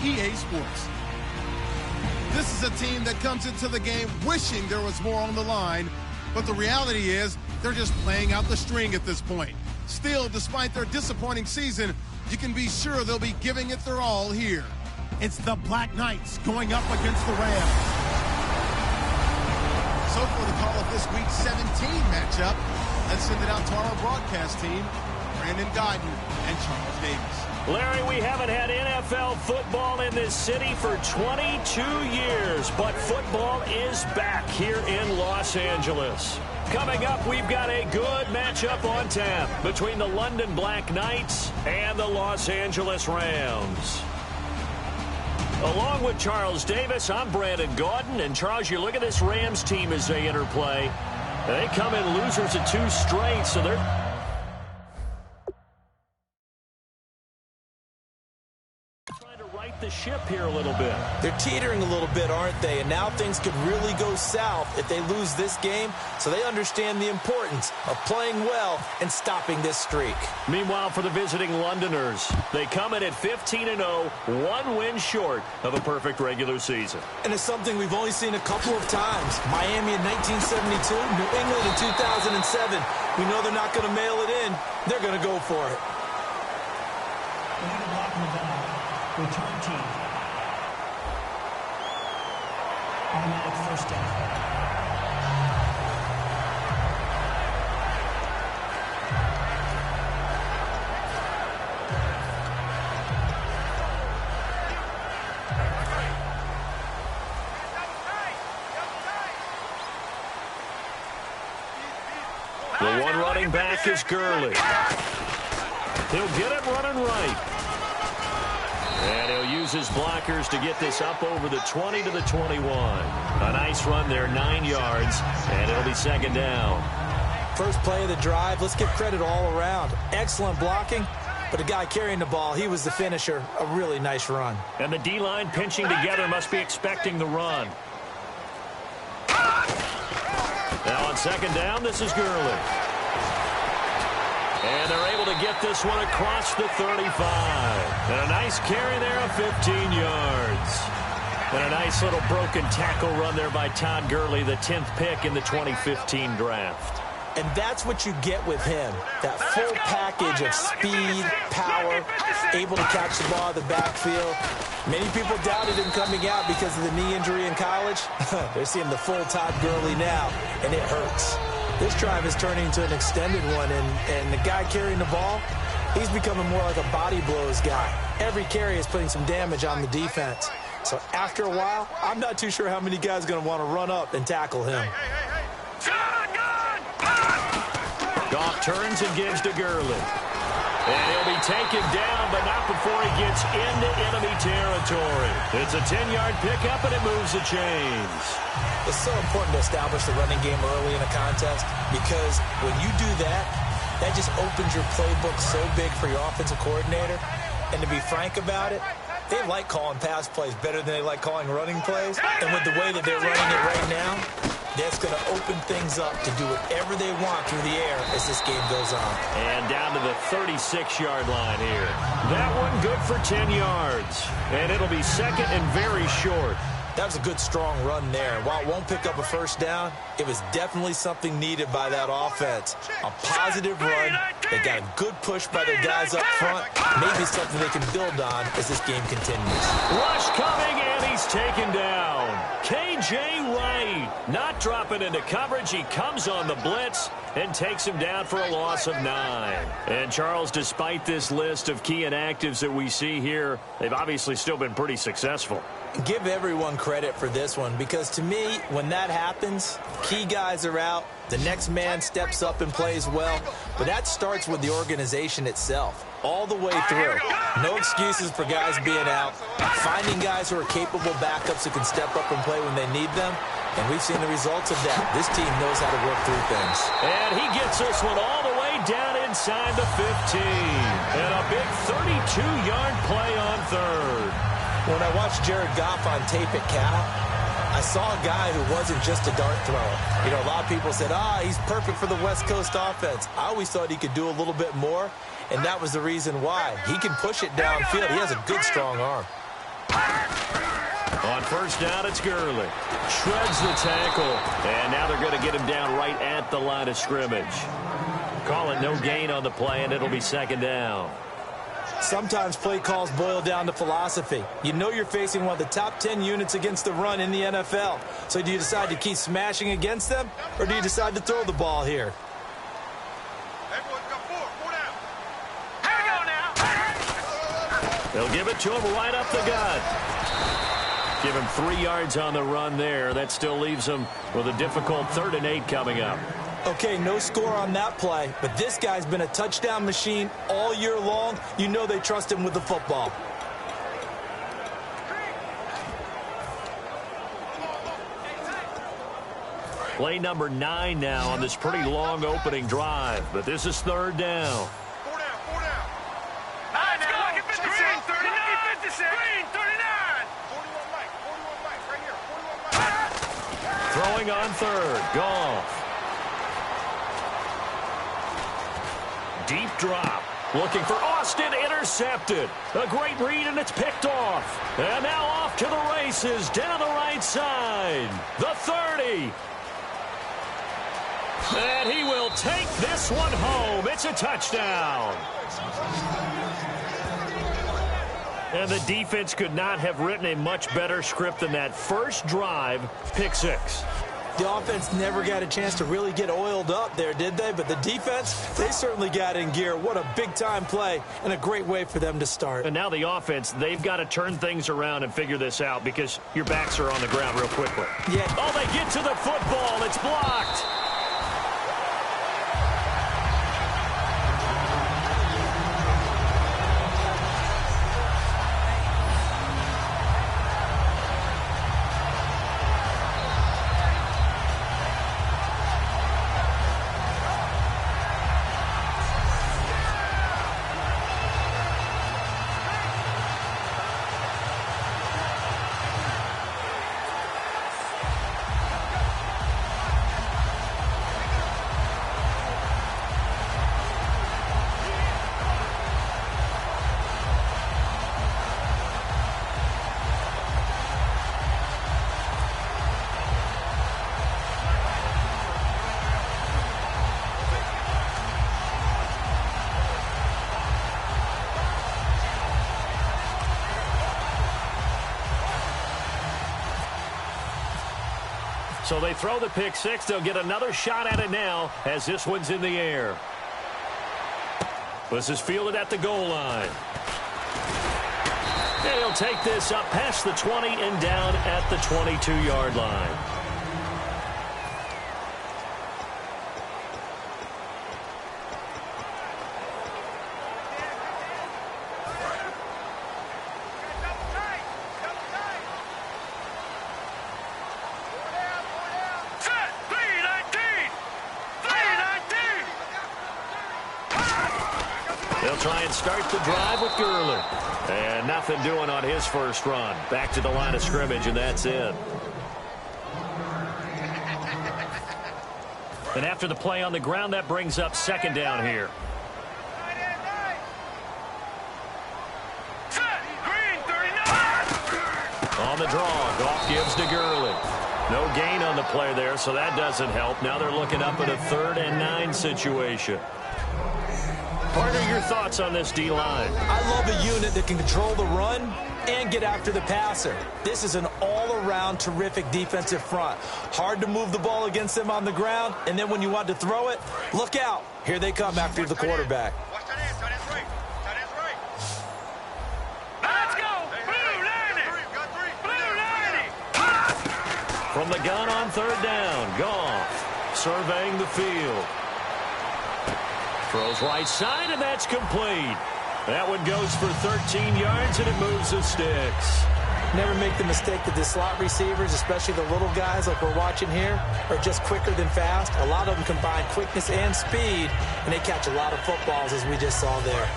EA Sports. This is a team that comes into the game wishing there was more on the line, but the reality is they're just playing out the string at this point. Still, despite their disappointing season, you can be sure they'll be giving it their all here. It's the Black Knights going up against the Rams. So for the call of this Week 17 matchup, let's send it out to our broadcast team, Brandon Guyton and Charles Davis. Larry, we haven't had NFL football in this city for 22 years, but football is back here in Los Angeles. Coming up, we've got a good matchup on tap between the London Black Knights and the Los Angeles Rams. Along with Charles Davis, I'm Brandon Guyton. And Charles, you look at this Rams team as they interplay. They come in losers of 2 straight, so they're trying to right the ship here a little bit. They're teetering a little bit, aren't they? And now things could really go south if they lose this game, so they understand the importance of playing well and stopping this streak. Meanwhile, for the visiting Londoners, they come in at 15-0, 1 win short of a perfect regular season. And it's something we've only seen a couple of times. Miami in 1972, New England in 2007. We know they're not going to mail it in. They're going to go for it. Return team. Automatic first down. The one running back is Gurley. He'll get it running right. And he'll use his blockers to get this up over the 20 to the 21. A nice run there, 9 yards, and it'll be second down. First play of the drive, let's give credit all around. Excellent blocking, but the guy carrying the ball, he was the finisher. A really nice run. And the D-line pinching together must be expecting the run. Now on second down, this is Gurley. And they're able to get this one across the 35. And a nice carry there of 15 yards. And a nice little broken tackle run there by Todd Gurley, the 10th pick in the 2015 draft. And that's what you get with him. That full package of speed, power, able to catch the ball in the backfield. Many people doubted him coming out because of the knee injury in college. They're seeing the full Todd Gurley now, and it hurts. This drive is turning into an extended one, and the guy carrying the ball, he's becoming more like a body blows guy. Every carry is putting some damage on the defense. So after a while, I'm not too sure how many guys are going to want to run up and tackle him. Goff turns and gives to Gurley. And he'll be taken down, but not before he gets into enemy territory. It's a 10-yard pickup, and it moves the chains. It's so important to establish the running game early in a contest because when you do that, that just opens your playbook so big for your offensive coordinator. And to be frank about it, they like calling pass plays better than they like calling running plays. And with the way that they're running it right now, that's going to open things up to do whatever they want through the air as this game goes on. And down to the 36-yard line here. That one good for 10 yards. And it'll be second and very short. That was a good, strong run there. While it won't pick up a first down, it was definitely something needed by that offense. A positive run. They got a good push by their guys up front. Maybe something they can build on as this game continues. Rush coming, and he's taken down. K.J. Wright not dropping into coverage. He comes on the blitz and takes him down for a loss of 9. And, Charles, despite this list of key inactives that we see here, they've obviously still been pretty successful. Give everyone credit for this one because, to me, when that happens, key guys are out, the next man steps up and plays well, but that starts with the organization itself, all the way through. No excuses for guys being out, finding guys who are capable backups who can step up and play when they need them, and we've seen the results of that. This team knows how to work through things. And he gets this one all the way down inside the 15, and a big 32-yard play on third. When I watched Jared Goff on tape at Cal, I saw a guy who wasn't just a dart thrower. You know, a lot of people said, he's perfect for the West Coast offense. I always thought he could do a little bit more, and that was the reason why. He can push it downfield. He has a good, strong arm. On first down, it's Gurley. Shreds the tackle. And now they're going to get him down right at the line of scrimmage. Call it no gain on the play, and it'll be second down. Sometimes play calls boil down to philosophy. You know you're facing one of the top 10 units against the run in the NFL. So do you decide to keep smashing against them, or do you decide to throw the ball here? They'll give it to him right up the gut. Give him 3 yards on the run there. That still leaves him with a difficult 3rd and 8 coming up. Okay, no score on that play, but this guy's been a touchdown machine all year long. You know they trust him with the football. Play number 9 now on this pretty long opening drive, but this is 3rd down. Throwing on 3rd, Goff. Deep drop. Looking for Austin, intercepted. A great read, and it's picked off. And now off to the races, down the right side. The 30. And he will take this one home. It's a touchdown. And the defense could not have written a much better script than that first drive, pick 6. The offense never got a chance to really get oiled up there, did they? But the defense, they certainly got in gear. What a big-time play and a great way for them to start. And now the offense, they've got to turn things around and figure this out because your backs are on the ground real quickly. Yeah. Oh, they get to the football. It's blocked. So they throw the pick 6. They'll get another shot at it now as this one's in the air. This is fielded at the goal line. And he'll take this up past the 20 and down at the 22-yard line. They'll try and start the drive with Gurley. And nothing doing on his first run. Back to the line of scrimmage, and that's it. And after the play on the ground, that brings up second down here. On the draw, Goff gives to Gurley. No gain on the play there, so that doesn't help. Now they're looking up at a 3rd and 9 situation. Partner, your thoughts on this D-line? I love a unit that can control the run and get after the passer. This is an all-around terrific defensive front. Hard to move the ball against them on the ground, and then when you want to throw it, look out. Here they come after the quarterback. Let's go! Blue 90! Blue 90! From the gun on 3rd down, Goff surveying the field. Throws right side, and that's complete. That one goes for 13 yards, and it moves the sticks. Never make the mistake that the slot receivers, especially the little guys like we're watching here, are just quicker than fast. A lot of them combine quickness and speed, and they catch a lot of footballs, as we just saw there.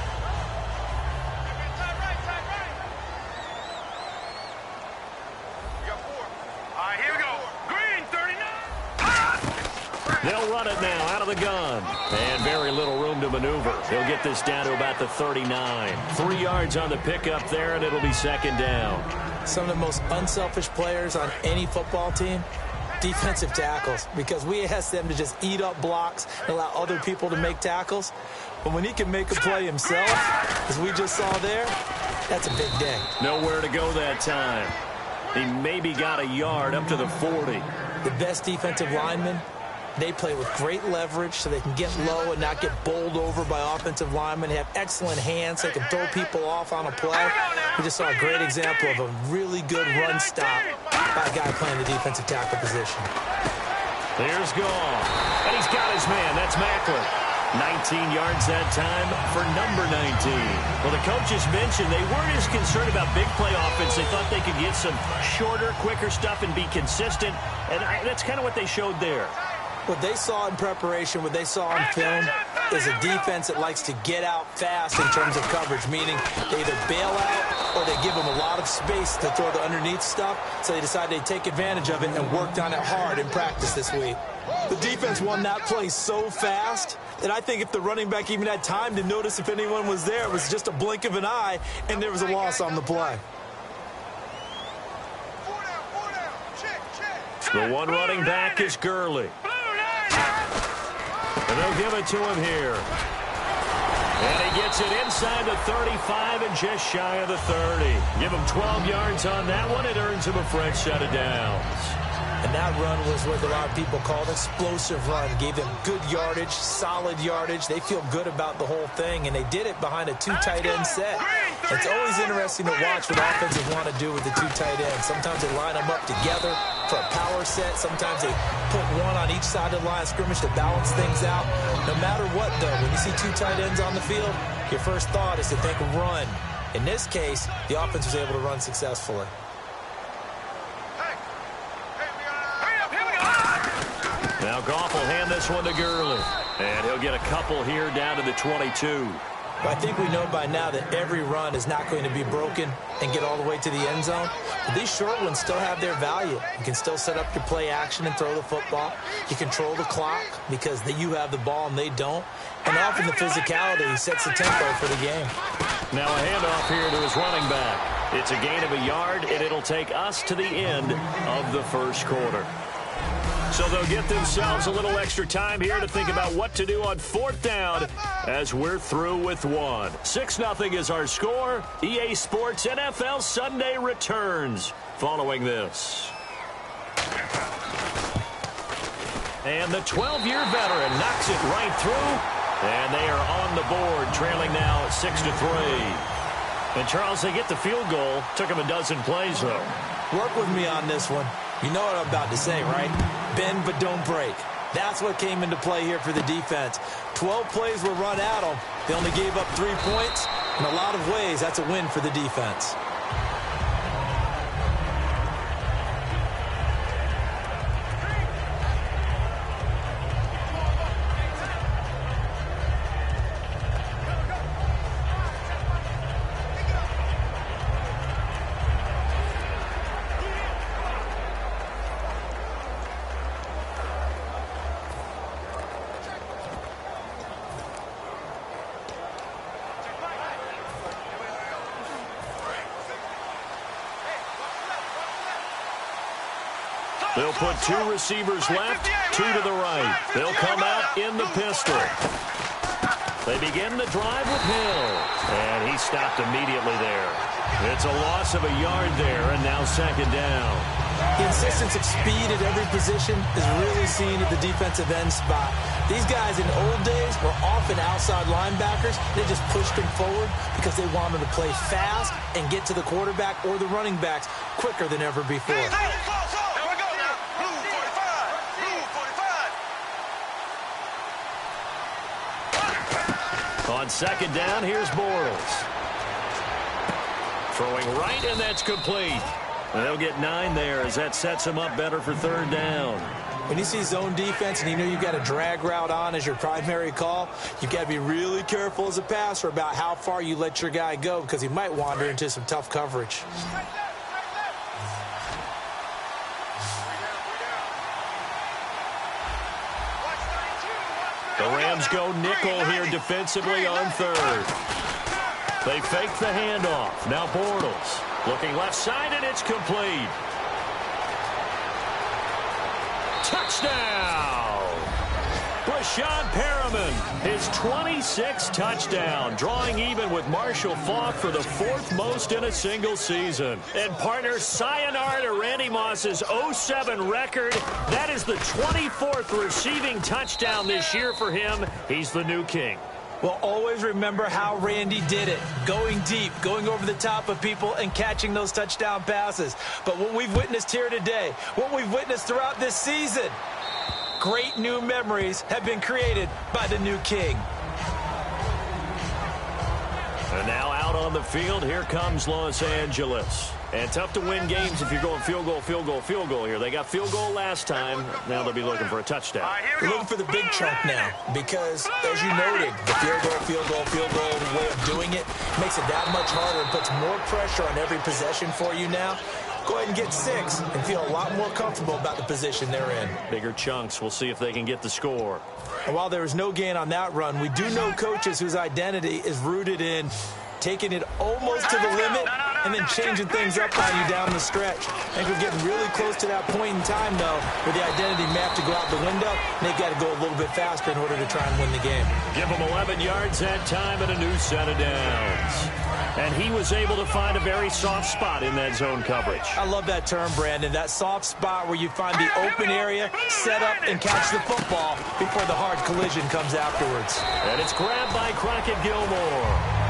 They'll run it now out of the gun. And very little room to maneuver. They'll get this down to about the 39. 3 yards on the pickup there, and it'll be second down. some of the most unselfish players on any football team? Defensive tackles, because we ask them to just eat up blocks and allow other people to make tackles. But when he can make a play himself, as we just saw there, that's a big day. Nowhere to go that time. He maybe got a yard up to the 40. The best defensive linemen, they play with great leverage so they can get low and not get bowled over by offensive linemen. They have excellent hands. So they can throw people off on a play. We just saw a great example of a really good run stop by a guy playing the defensive tackle position. Here's Gall. And he's got his man. That's Macklin. 19 yards that time for number 19. Well, the coaches mentioned they weren't as concerned about big play offense. They thought they could get some shorter, quicker stuff and be consistent. And that's kind of what they showed there. What they saw in preparation, what they saw on film, is a defense that likes to get out fast in terms of coverage, meaning they either bail out or they give them a lot of space to throw the underneath stuff, so they decided they'd take advantage of it and worked on it hard in practice this week. The defense won that play so fast that I think if the running back even had time to notice if anyone was there, it was just a blink of an eye, and there was a loss on the play. The one running back is Gurley. And they'll give it to him here. And he gets it inside the 35 and just shy of the 30. Give him 12 yards on that one. It earns him a fresh set of downs. And that run was what a lot of people call an explosive run. Gave them good yardage, solid yardage. They feel good about the whole thing, and they did it behind a two tight end set. It's always interesting to watch what offenses want to do with the two tight ends. Sometimes they line them up together for a power set. Sometimes they put one on each side of the line of scrimmage to balance things out. No matter what, though, when you see two tight ends on the field, your first thought is to think run. In this case, the offense was able to run successfully. Now Goff will hand this one to Gurley. And he'll get a couple here down to the 22. But I think we know by now that every run is not going to be broken and get all the way to the end zone. But these short ones still have their value. You can still set up your play action and throw the football. You control the clock because you have the ball and they don't. And often the physicality sets the tempo for the game. Now a handoff here to his running back. It's a gain of a yard, and it'll take us to the end of the first quarter. So they'll get themselves a little extra time here to think about what to do on fourth down as we're through with one. 6-0 is our score. EA Sports NFL Sunday returns following this. And the 12-year veteran knocks it right through. And they are on the board, trailing now 6-3. And, Charles, they get the field goal. Took them a dozen plays, though. Work with me on this one. You know what I'm about to say, right? Bend but don't break. That's what came into play here for the defense. 12 plays were run at them. They only gave up 3 points. In a lot of ways, that's a win for the defense. They'll put 2 receivers left, 2 to the right. They'll come out in the pistol. They begin the drive with Hill. And he stopped immediately there. It's a loss of a yard there, and now second down. The insistence of speed at every position is really seen at the defensive end spot. These guys in the old days were often outside linebackers. They just pushed them forward because they wanted to play fast and get to the quarterback or the running backs quicker than ever before. On second down, here's Bortles. Throwing right, and that's complete. And they'll get 9 there as that sets him up better for third down. When you see zone defense and you know you've got a drag route on as your primary call, you've got to be really careful as a passer about how far you let your guy go because he might wander into some tough coverage. The Rams go nickel here defensively on third. They fake the handoff. Now Bortles. Looking left side, and it's complete. Touchdown! Brashad Perriman, his 26th touchdown, drawing even with Marshall Faulk for the 4th most in a single season. And partner, sayonara to Randy Moss's 07 record. That is the 24th receiving touchdown this year for him. He's the new king. Well, always remember how Randy did it. Going deep, going over the top of people, and catching those touchdown passes. But what we've witnessed here today, what we've witnessed throughout this season, great new memories have been created by the new king. And now out on the field, here comes Los Angeles. And tough to win games if you're going field goal, field goal, field goal here. They got field goal last time. Now they'll be looking for a touchdown. They're looking for the big chunk now because, as you noted, the field goal, field goal, field goal way of doing it makes it that much harder and puts more pressure on every possession for you now. Go ahead and get 6 and feel a lot more comfortable about the position they're in. Bigger chunks. We'll see if they can get the score. And while there was no gain on that run, we do know coaches whose identity is rooted in taking it almost to the limit and then changing things up on you down the stretch. I think we're getting really close to that point in time, though, where the identity may have to go out the window, and they've got to go a little bit faster in order to try and win the game. Give them 11 yards that time and a new set of downs. And he was able to find a very soft spot in that zone coverage. I love that term, Brandon, that soft spot where you find the open area, set up, and catch the football before the hard collision comes afterwards. And it's grabbed by Crockett Gilmore.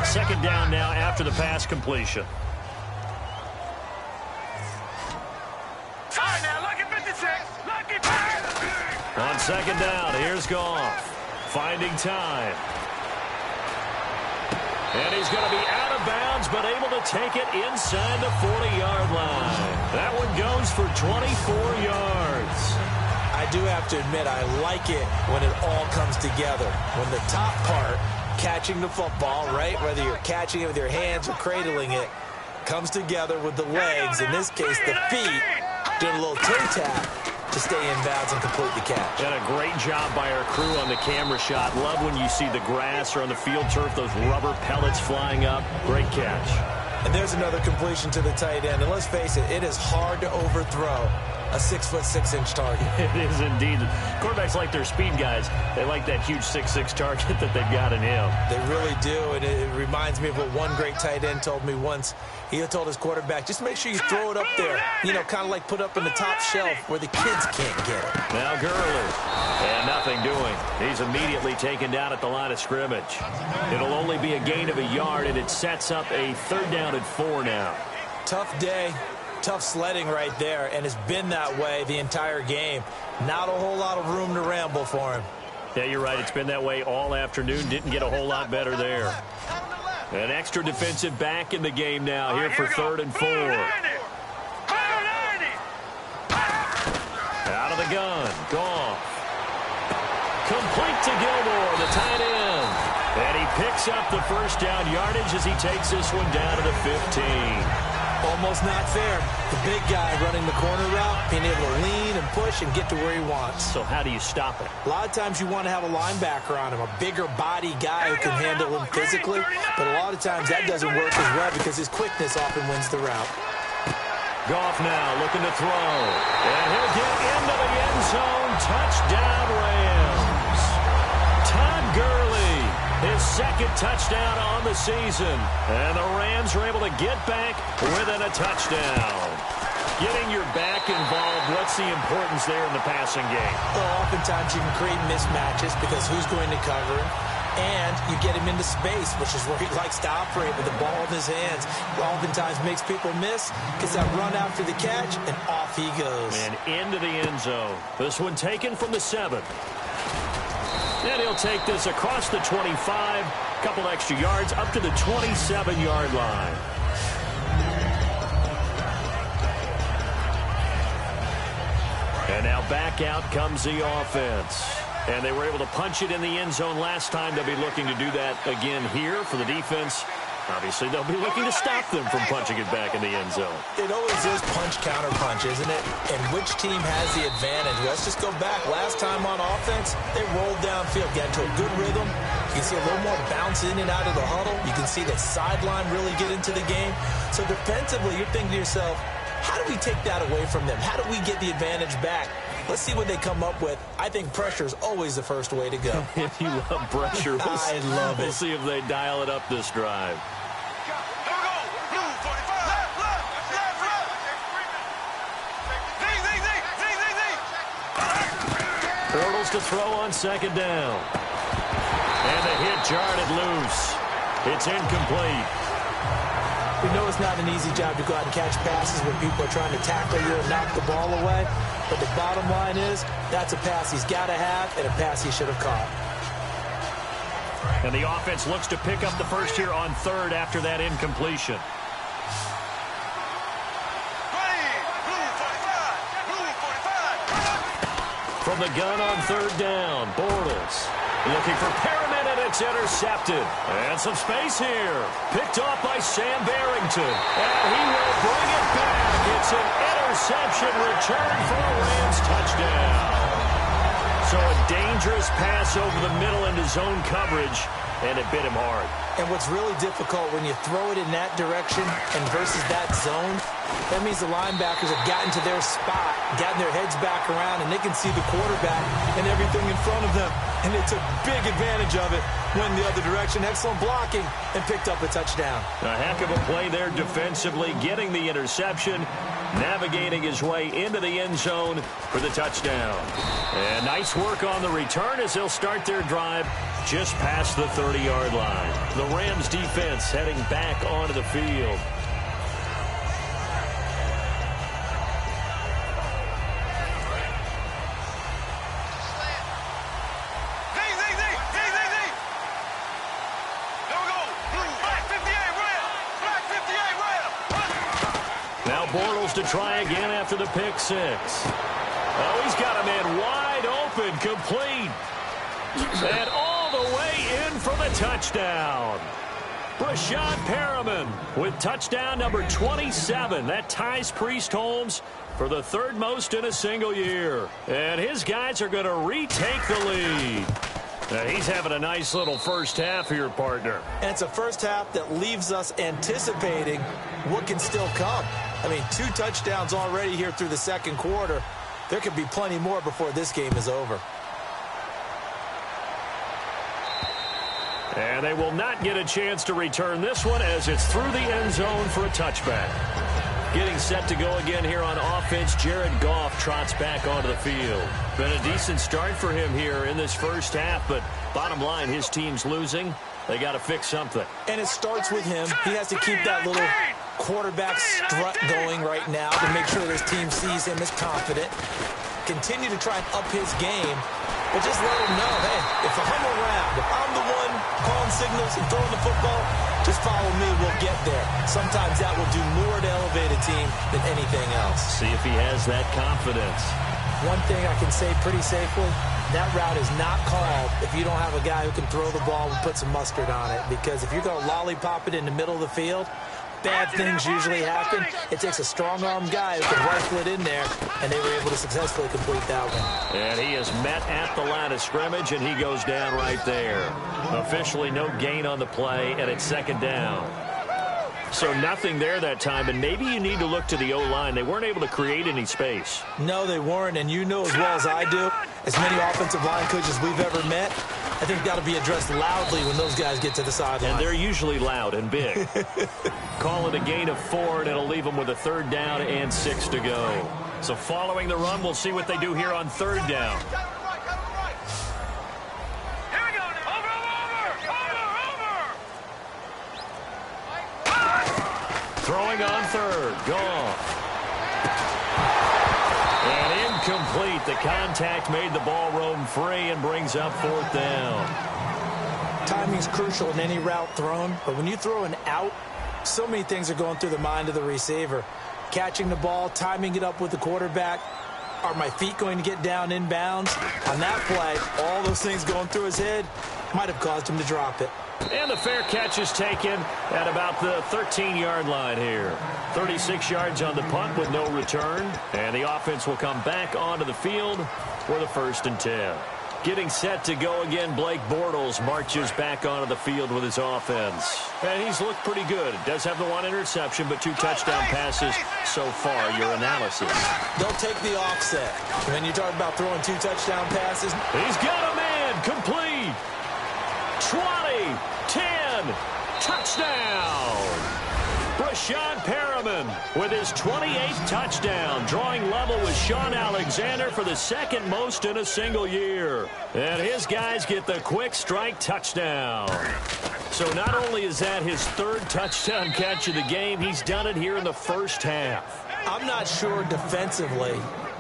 Second down now after the pass completion. On second down, here's Goff. Finding time. And he's going to be out of bounds, but able to take it inside the 40-yard line. That one goes for 24 yards. I do have to admit, I like it when it all comes together. When the top part, catching the football, right, whether you're catching it with your hands or cradling it, comes together with the legs, in this case the feet, doing a little toe tap to stay in bounds and complete the catch. And a great job by our crew on the camera shot. Love when you see the grass or on the field turf, those rubber pellets flying up. Great catch. And there's another completion to the tight end. And let's face it, it is hard to overthrow a 6'6" target. It is indeed. Quarterbacks like their speed guys. They like that huge 6'6" target that they've got in him. They really do, and it reminds me of what one great tight end told me once. He told his quarterback, just make sure you throw it up there, you know, kind of like put up in the top shelf where the kids can't get it. Now Gurley, and nothing doing. He's immediately taken down at the line of scrimmage. It'll only be a gain of a yard, and it sets up a 3rd down and 4 now. Tough day. Tough sledding right there, and it's been that way the entire game. Not a whole lot of room to ramble for him. Yeah, you're right. It's been that way all afternoon. Didn't get a whole lot better there. An extra defensive back in the game now here for 3rd and 4. Out of the gun. Goff. Complete to Gilmore, the tight end. And he picks up the first down yardage as he takes this one down to the 15. Almost not fair. The big guy running the corner route, being able to lean and push and get to where he wants. So how do you stop it? A lot of times you want to have a linebacker on him, a bigger body guy who can handle him physically, but a lot of times that doesn't work as well because his quickness often wins the route. Goff now looking to throw. And he'll get into the end zone. Touchdown, Rams. Todd Gurley, his 2nd touchdown on the season. And the Rams are able to get back within a touchdown. Getting your back involved, what's the importance there in the passing game? Well, oftentimes you can create mismatches because who's going to cover him? And you get him into space, which is where he likes to operate with the ball in his hands. Oftentimes makes people miss, gets that run after the catch, and off he goes. And into the end zone. This one taken from the 7. And he'll take this across the 25, couple extra yards, up to the 27-yard line. And now back out comes the offense. And they were able to punch it in the end zone last time. They'll be looking to do that again here for the defense. Obviously, they'll be looking to stop them from punching it back in the end zone. It always is punch-counter-punch, isn't it? And which team has the advantage? Let's just go back. Last time on offense, they rolled downfield, got into a good rhythm. You can see a little more bounce in and out of the huddle. You can see the sideline really get into the game. So defensively, you're thinking to yourself, how do we take that away from them? How do we get the advantage back? Let's see what they come up with. I think pressure is always the first way to go. If you love pressure, I love it. We'll see if they dial it up this drive. Bortles to throw on second down. And the hit jarred it loose. It's incomplete. We know it's not an easy job to go out and catch passes when people are trying to tackle you and knock the ball away. But the bottom line is, that's a pass he's got to have and a pass he should have caught. And the offense looks to pick up the first here on third after that incompletion. From the gun on third down, Bortles looking for Perriman, and it's intercepted. And some space here. Picked off by Sam Barrington. And he will bring it back. It's an interception return for a Rams touchdown. So a dangerous pass over the middle into zone coverage, and it bit him hard. And what's really difficult when you throw it in that direction and versus that zone, that means the linebackers have gotten to their spot, gotten their heads back around, and they can see the quarterback and everything in front of them. And they took big advantage of it, went the other direction, excellent blocking, and picked up a touchdown. A heck of a play there defensively, getting the interception, navigating his way into the end zone for the touchdown. And nice work on the return as they'll start their drive just past the 30-yard line. The Rams defense heading back onto the field. Now Bortles to try again after the pick six. Oh, he's got a man wide open, complete. And all the way in for the touchdown. Brashad Perriman with touchdown number 27. That ties Priest Holmes for the third most in a single year. And his guys are going to retake the lead. Now, he's having a nice little first half here, partner. And it's a first half that leaves us anticipating what can still come. I mean, 2 touchdowns already here through the second quarter. There could be plenty more before this game is over. And they will not get a chance to return this one as it's through the end zone for a touchback. Getting set to go again here on offense, Jared Goff trots back onto the field. Been a decent start for him here in this first half, but bottom line, his team's losing. They got to fix something. And it starts with him. He has to keep that little quarterback strut going right now to make sure his team sees him as confident. Continue to try and up his game, but just let him know, hey, if I'm around, if I'm the one calling signals and throwing the football, just follow me, we'll get there. Sometimes that will do more to elevate a team than anything else. See if he has that confidence. One thing I can say pretty safely, that route is not called if you don't have a guy who can throw the ball and put some mustard on it. Because if you're going to lollipop it in the middle of the field, bad things usually happen. It takes a strong-armed guy who can rifle it in there, and they were able to successfully complete that one. And he is met at the line of scrimmage, and he goes down right there. Officially no gain on the play, and it's second down. So nothing there that time, and maybe you need to look to the O-line. They weren't able to create any space. No, they weren't, and you know as well as I do, as many offensive line coaches we've ever met, I think got to be addressed loudly when those guys get to the sideline. And they're usually loud and big. Call it a gain of 4, and it'll leave them with a third down and 6 to go. So following the run, we'll see what they do here on third down. Throwing on third. Goff. And incomplete. The contact made the ball roam free and brings up fourth down. Timing's crucial in any route thrown, but when you throw an out, so many things are going through the mind of the receiver. Catching the ball, timing it up with the quarterback. Are my feet going to get down inbounds? On that play, all those things going through his head. might have caused him to drop it. And the fair catch is taken at about the 13-yard line here. 36 yards on the punt with no return. And the offense will come back onto the field for the 1st and 10. Getting set to go again, Blake Bortles marches back onto the field with his offense. And he's looked pretty good. Does have the 1 interception, but 2 touchdown passes so far. Your analysis? They'll take the offset. When you talk about throwing 2 touchdown passes. He's got a man. Complete. 20, 10, touchdown. Brashad Perriman with his 28th touchdown, drawing level with Sean Alexander for the 2nd most in a single year. And his guys get the quick strike touchdown. So not only is that his 3rd touchdown catch of the game, he's done it here in the first half. I'm not sure defensively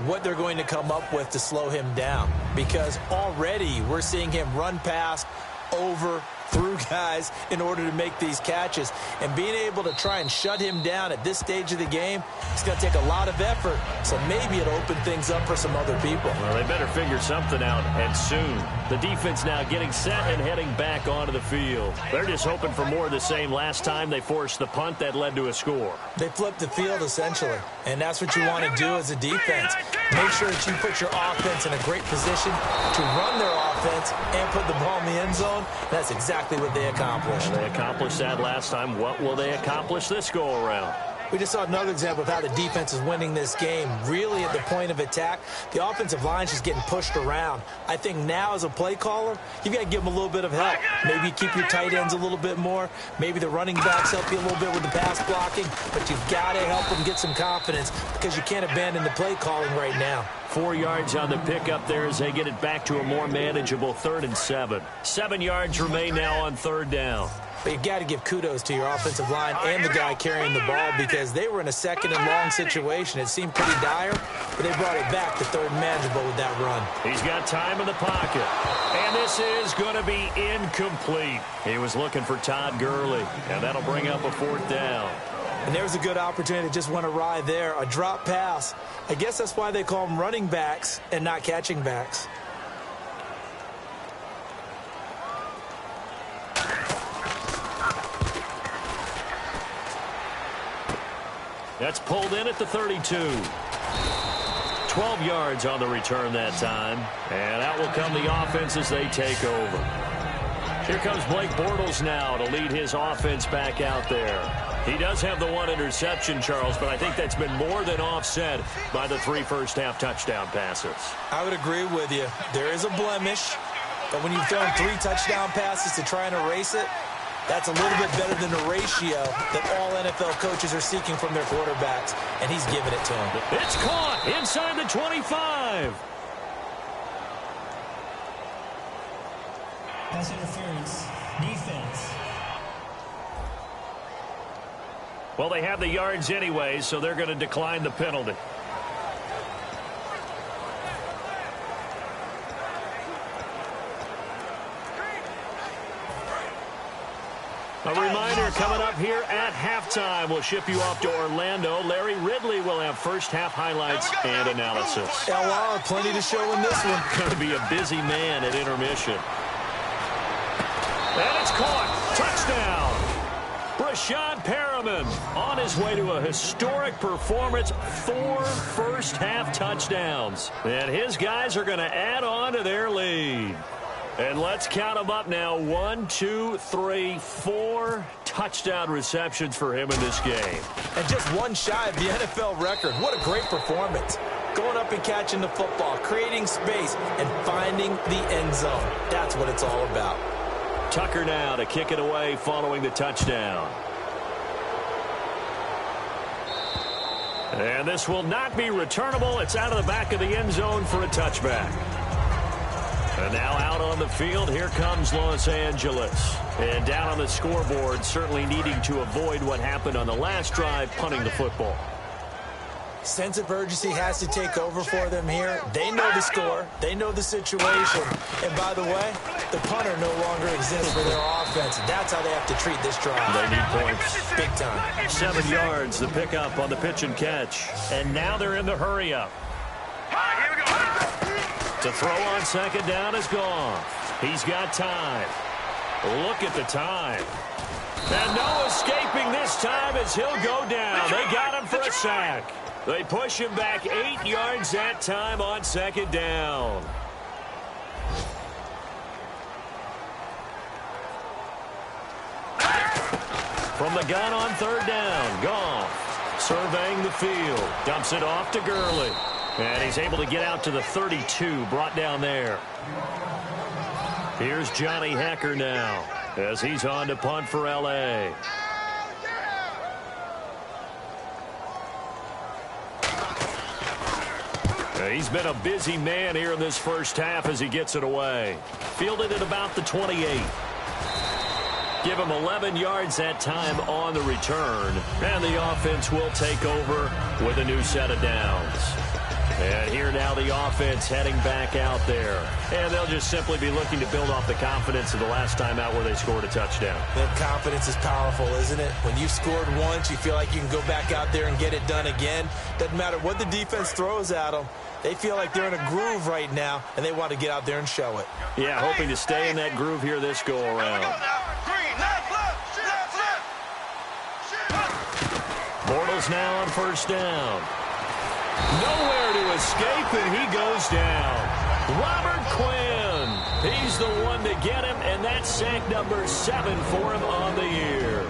what they're going to come up with to slow him down, because already we're seeing him run past, over, through guys in order to make these catches. And being able to try and shut him down at this stage of the game, it's going to take a lot of effort. So maybe it'll open things up for some other people. Well, they better figure something out, and soon. The defense now getting set and heading back onto the field. They're just hoping for more of the same. Last time they forced the punt that led to a score. They flipped the field, essentially. And that's what you want to do as a defense. Make sure that you put your offense in a great position to run their offense and put the ball in the end zone. That's exactly what they accomplished. They accomplished that last time. What will they accomplish this go-around? We just saw another example of how the defense is winning this game. Really at the point of attack, the offensive line is just getting pushed around. I think now as a play caller, you've got to give them a little bit of help. Maybe keep your tight ends a little bit more. Maybe the running backs help you a little bit with the pass blocking. But you've got to help them get some confidence because you can't abandon the play calling right now. 4 yards on the pickup there as they get it back to a more manageable 3rd and 7. 7 yards remain now on 3rd down. But you've got to give kudos to your offensive line and the guy carrying the ball because they were in a 2nd and long situation. It seemed pretty dire, but they brought it back to 3rd and manageable with that run. He's got time in the pocket. And this is going to be incomplete. He was looking for Todd Gurley, and that'll bring up a 4th down. And there's a good opportunity to just went awry there. A drop pass. I guess that's why they call them running backs and not catching backs. That's pulled in at the 32. 12 yards on the return that time. And out will come the offense as they take over. Here comes Blake Bortles now to lead his offense back out there. He does have the 1 interception, Charles, but I think that's been more than offset by the 3 first-half touchdown passes. I would agree with you. There is a blemish, but when you've thrown 3 touchdown passes to try and erase it, that's a little bit better than the ratio that all NFL coaches are seeking from their quarterbacks, and he's giving it to them. It's caught inside the 25. Pass interference. Defense. Well, they have the yards anyway, so they're going to decline the penalty. A reminder coming up here at halftime. We'll ship you off to Orlando. Larry Ridley will have first-half highlights and analysis. LR, plenty to show in this one. Going to be a busy man at intermission. And it's caught. Touchdown. Brashad Perriman on his way to a historic performance. 4 first-half touchdowns. And his guys are going to add on to their lead. And let's count them up now. 1, 2, 3, 4 touchdown receptions for him in this game. And just one shy of the NFL record. What a great performance. Going up and catching the football, creating space, and finding the end zone. That's what it's all about. Tucker now to kick it away following the touchdown. And this will not be returnable. It's out of the back of the end zone for a touchback. And now out on the field, here comes Los Angeles. And down on the scoreboard, certainly needing to avoid what happened on the last drive, punting the football. Sense of urgency has to take over for them here. They know the score. They know the situation. And by the way, the punter no longer exists for their offense. That's how they have to treat this drive. They need points. Big time. 7 yards, the pickup on the pitch and catch. And now they're in the hurry-up. All right, here we go. To throw on second down is Goff. He's got time. Look at the time. And no escaping this time as he'll go down. They got him for a sack. They push him back 8 yards that time on second down. From the gun on third down, Goff surveying the field. Dumps it off to Gurley. And he's able to get out to the 32, brought down there. Here's Johnny Hecker now as he's on to punt for L.A. He's been a busy man here in this first half as he gets it away. Fielded at about the 28. Give him 11 yards that time on the return. And the offense will take over with a new set of downs. And here now the offense heading back out there. And they'll just simply be looking to build off the confidence of the last time out where they scored a touchdown. That confidence is powerful, isn't it? When you've scored once, you feel like you can go back out there and get it done again. Doesn't matter what the defense throws at them. They feel like they're in a groove right now, and they want to get out there and show it. Yeah, hoping to stay in that groove here this go-around. Bortles now on first down. Nowhere to escape, and he goes down. Robert Quinn. He's the one to get him, and that's sack number 7 for him on the year.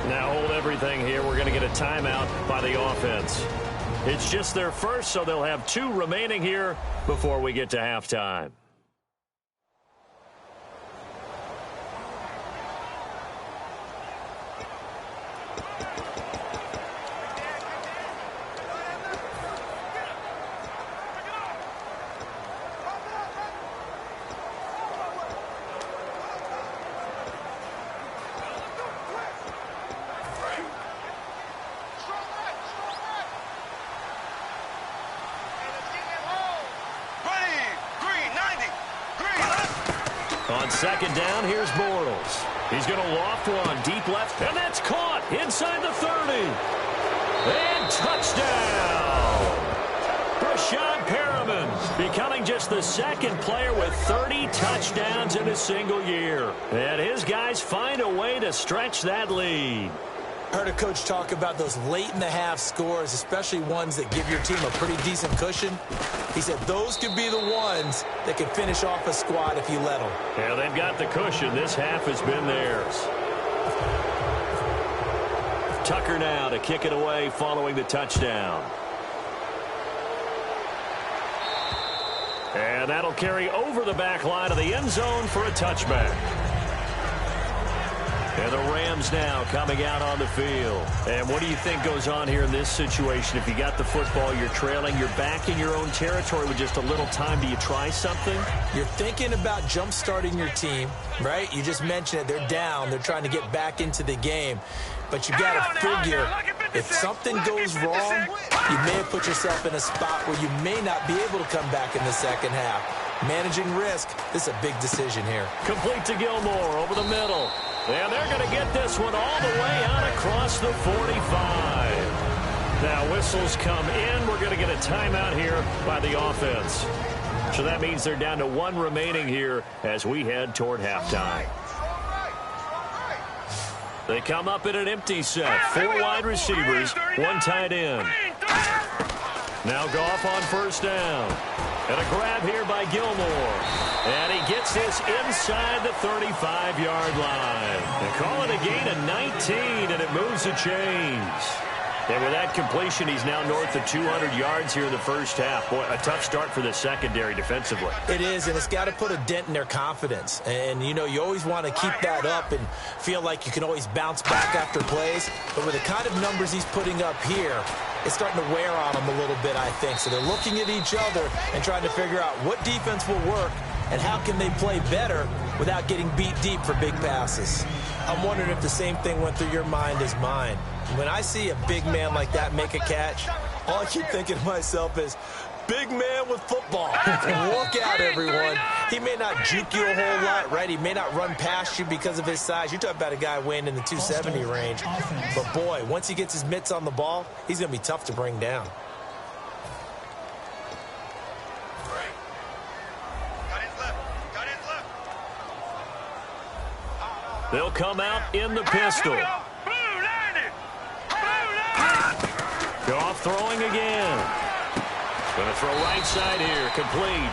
Now hold everything here. We're going to get a timeout by the offense. It's just their first, so they'll have 2 remaining here before we get to halftime. On second down, here's Bortles. He's going to loft one deep left, and that's caught inside the 30. And touchdown! Brashad Perriman becoming just the second player with 30 touchdowns in a single year. And his guys find a way to stretch that lead. I heard a coach talk about those late-in-the-half scores, especially ones that give your team a pretty decent cushion. He said those could be the ones that can finish off a squad if you let them. Yeah, they've got the cushion. This half has been theirs. Tucker now to kick it away following the touchdown. And that'll carry over the back line of the end zone for a touchback. And the Rams now coming out on the field. And what do you think goes on here in this situation? If you got the football, you're trailing, you're back in your own territory with just a little time. Do you try something? You're thinking about jump-starting your team, right? You just mentioned it. They're down. They're trying to get back into the game. But you got to figure, if something goes wrong, you may have put yourself in a spot where you may not be able to come back in the second half. Managing risk, this is a big decision here. Complete to Gilmore over the middle. And they're going to get this one all the way out across the 45. Now whistles come in. We're going to get a timeout here by the offense. So that means they're down to 1 remaining here as we head toward halftime. They come up in an empty set. 4 wide receivers, 1 tight end. Now Goff on first down. And a grab here by Gilmore. And he gets this inside the 35-yard line. They call it a gain of 19, and it moves the chains. And with that completion, he's now north of 200 yards here in the first half. Boy, a tough start for the secondary defensively. It is, and it's got to put a dent in their confidence. And, you know, you always want to keep that up and feel like you can always bounce back after plays. But with the kind of numbers he's putting up here, it's starting to wear on them a little bit, I think. So they're looking at each other and trying to figure out what defense will work and how can they play better without getting beat deep for big passes. I'm wondering if the same thing went through your mind as mine. When I see a big man like that make a catch, all I keep thinking to myself is, big man with football. Look out, everyone. He may not juke you a whole lot, right? He may not run past you because of his size. You're talking about a guy weighing in the 270 range. But, boy, once he gets his mitts on the ball, he's going to be tough to bring down. They'll come out in the pistol. Goff throwing again. Going to throw right side here. Complete.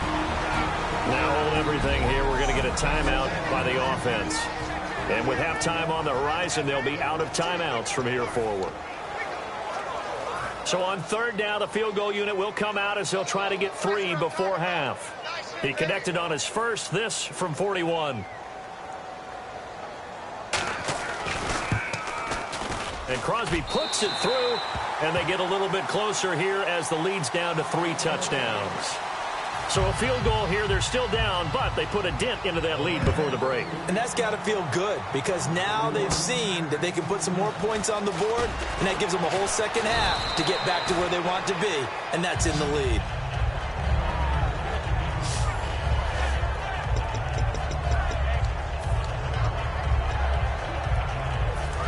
Now hold everything here. We're going to get a timeout by the offense. And with halftime on the horizon, they'll be out of timeouts from here forward. So on third down, the field goal unit will come out as they'll try to get 3 before half. He connected on his first, this from 41. And Crosby puts it through, and they get a little bit closer here as the lead's down to 3 touchdowns. So a field goal here, they're still down, but they put a dent into that lead before the break. And that's got to feel good because now they've seen that they can put some more points on the board, and that gives them a whole second half to get back to where they want to be, and that's in the lead.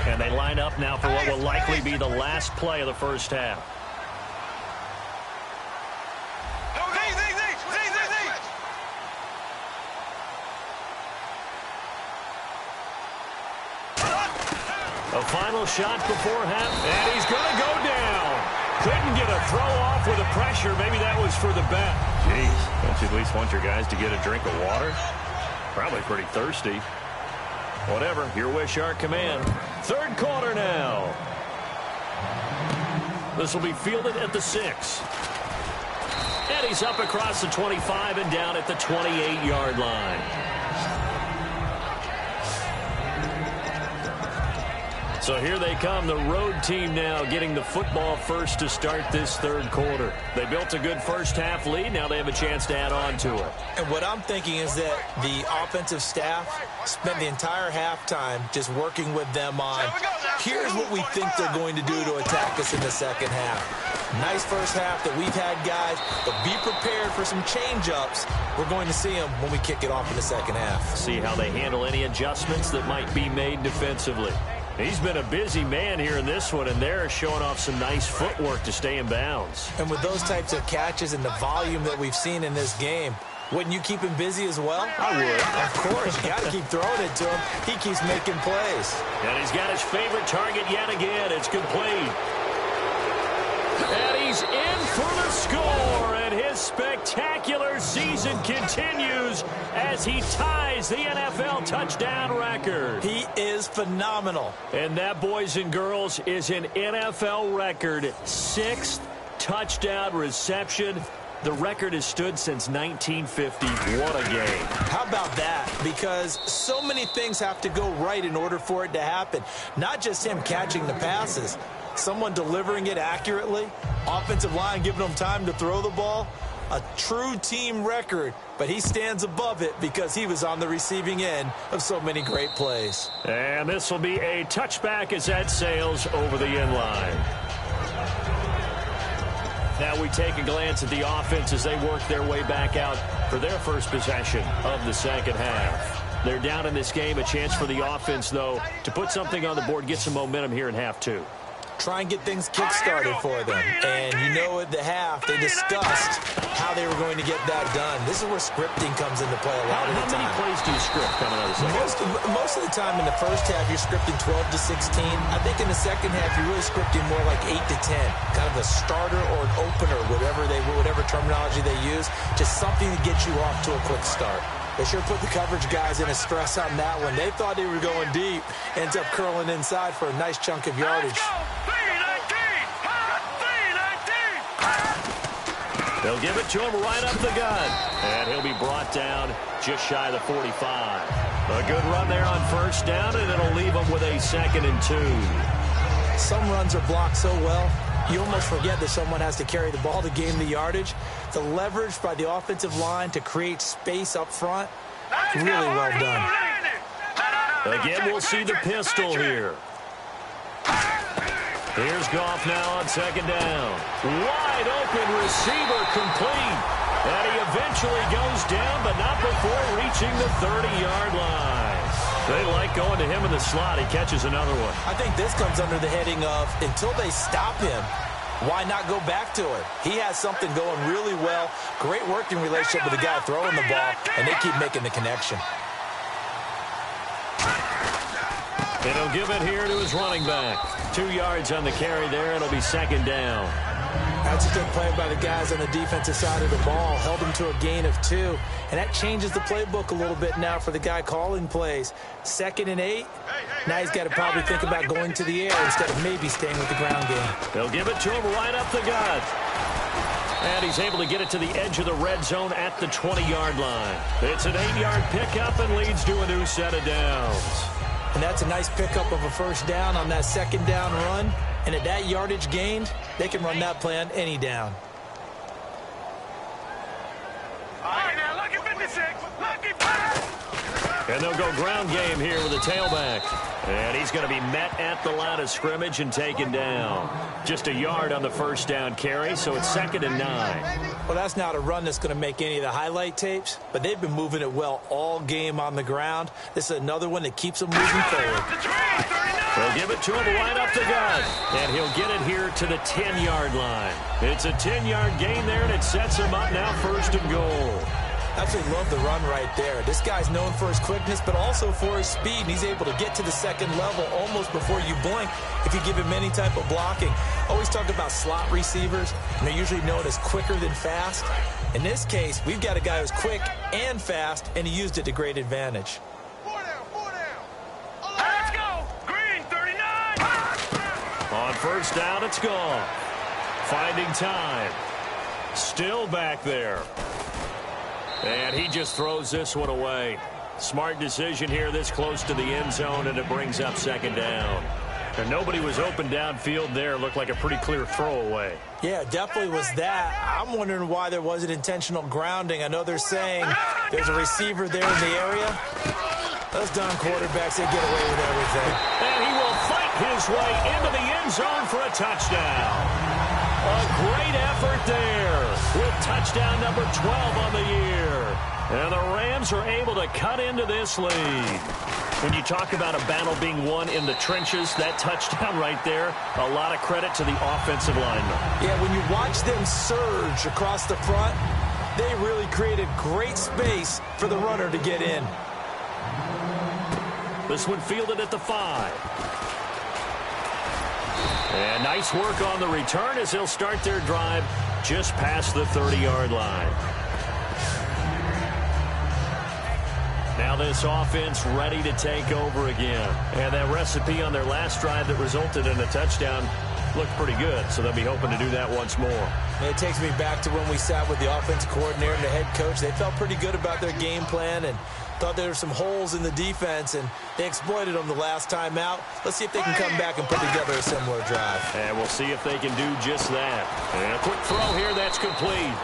And they line up now for what will likely be the last play of the first half. A final shot before half, and he's going to go down. Couldn't get a throw off with the pressure. Maybe that was for the bet. Jeez, don't you at least want your guys to get a drink of water? Probably pretty thirsty. Whatever, your wish, our command. Third quarter now. This will be fielded at the 6. And he's up across the 25 and down at the 28-yard line. So here they come, the road team now getting the football first to start this third quarter. They built a good first half lead. Now they have a chance to add on to it. And what I'm thinking is that the offensive staff spent the entire halftime just working with them on, here's what we think they're going to do to attack us in the second half. Nice first half that we've had, guys, but be prepared for some change-ups. We're going to see them when we kick it off in the second half. See how they handle any adjustments that might be made defensively. He's been a busy man here in this one, and they're showing off some nice footwork to stay in bounds. And with those types of catches and the volume that we've seen in this game, wouldn't you keep him busy as well? I would. Of course. You got to keep throwing it to him. He keeps making plays. And he's got his favorite target yet again. It's complete. And he's in for the score, and his spectacular season continues as he ties the NFL touchdown record. He is phenomenal. And that, boys and girls, is an NFL record 6th touchdown reception. The record has stood since 1950. What a game. How about that? Because so many things have to go right in order for it to happen. Not just him catching the passes. Someone delivering it accurately. Offensive line giving them time to throw the ball. A true team record, but he stands above it because he was on the receiving end of so many great plays. And this will be a touchback as that sails over the end line. Now we take a glance at the offense as they work their way back out for their first possession of the second half. They're down in this game. A chance for the offense, though, to put something on the board, get some momentum here in half 2. Try and get things kick-started for them. And you know at the half, they discussed how they were going to get that done. This is where scripting comes into play a lot of the time. How many plays do you script coming out of the second? Most of the time in the first half, you're scripting 12 to 16. I think in the second half, you're really scripting more like 8 to 10. Kind of a starter or an opener, whatever terminology they use. Just something to get you off to a quick start. They sure put the coverage guys in a stress on that one. They thought they were going deep. Ends up curling inside for a nice chunk of yardage. They'll give it to him right up the gut. And he'll be brought down just shy of the 45. A good run there on first down, and it'll leave him with a 2nd and 2. Some runs are blocked so well, you almost forget that someone has to carry the ball to gain the yardage. The leverage by the offensive line to create space up front, really well done. Again, we'll see the pistol here. Here's Goff now on 2nd down. Wide open receiver complete. And he eventually goes down, but not before reaching the 30-yard line. They like going to him in the slot. He catches another one. I think this comes under the heading of, until they stop him, why not go back to it? He has something going really well. Great working relationship with the guy throwing the ball, and they keep making the connection. And he'll give it here to his running back. 2 yards on the carry there. It'll be second down. That's a good play by the guys on the defensive side of the ball. Held them to a gain of 2. And that changes the playbook a little bit now for the guy calling plays. 2nd and 8. Now he's got to probably think about going to the air instead of maybe staying with the ground game. They'll give it to him right up the gut. And he's able to get it to the edge of the red zone at the 20-yard line. It's an 8-yard pickup and leads to a new set of downs. And that's a nice pickup of a first down on that second down run. And at that yardage gained, they can run that play on any down. All right, now look at 56. Lucky pass. And they'll go ground game here with a tailback. And he's going to be met at the line of scrimmage and taken down. Just a yard on the first down carry, so it's 2nd and 9. Well, that's not a run that's going to make any of the highlight tapes, but they've been moving it well all game on the ground. This is another one that keeps them moving forward. They'll give it to him right up the gut. And he'll get it here to the 10-yard line. It's a 10-yard gain there, and it sets him up now 1st and goal. Absolutely love the run right there. This guy's known for his quickness, but also for his speed. And he's able to get to the second level almost before you blink if you give him any type of blocking. Always talk about slot receivers, and they're usually known as quicker than fast. In this case, we've got a guy who's quick and fast, and he used it to great advantage. 4 down. Let's go. Green, 39. On first down, it's gone. Finding time. Still back there. And he just throws this one away. Smart decision here this close to the end zone, and it brings up 2nd down. And nobody was open downfield there. Looked like a pretty clear throwaway. Yeah, it definitely was that. I'm wondering why there wasn't intentional grounding. I know they're saying there's a receiver there in the area. Those darn quarterbacks, they get away with everything. And he will fight his way into the end zone for a touchdown. A great effort there with touchdown number 12 on the year. And the Rams are able to cut into this lead. When you talk about a battle being won in the trenches, that touchdown right there, a lot of credit to the offensive linemen. Yeah, when you watch them surge across the front, they really created great space for the runner to get in. This one fielded at the 5. And nice work on the return as they'll start their drive just past the 30-yard line. Now this offense ready to take over again. And that recipe on their last drive that resulted in a touchdown looked pretty good, so they'll be hoping to do that once more. And it takes me back to when we sat with the offensive coordinator and the head coach. They felt pretty good about their game plan and thought there were some holes in the defense, and they exploited them the last time out. Let's see if they can come back and put together a similar drive. And we'll see if they can do just that. And a quick throw here, that's complete.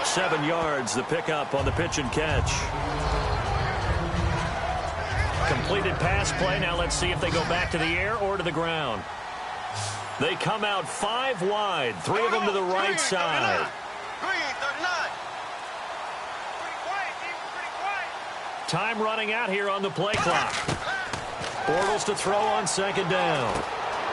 7 yards, the pickup on the pitch and catch. Completed pass play. Now let's see if they go back to the air or to the ground. They come out 5 wide, 3 of them to the right side. Time running out here on the play clock. Bortles to throw on 2nd down.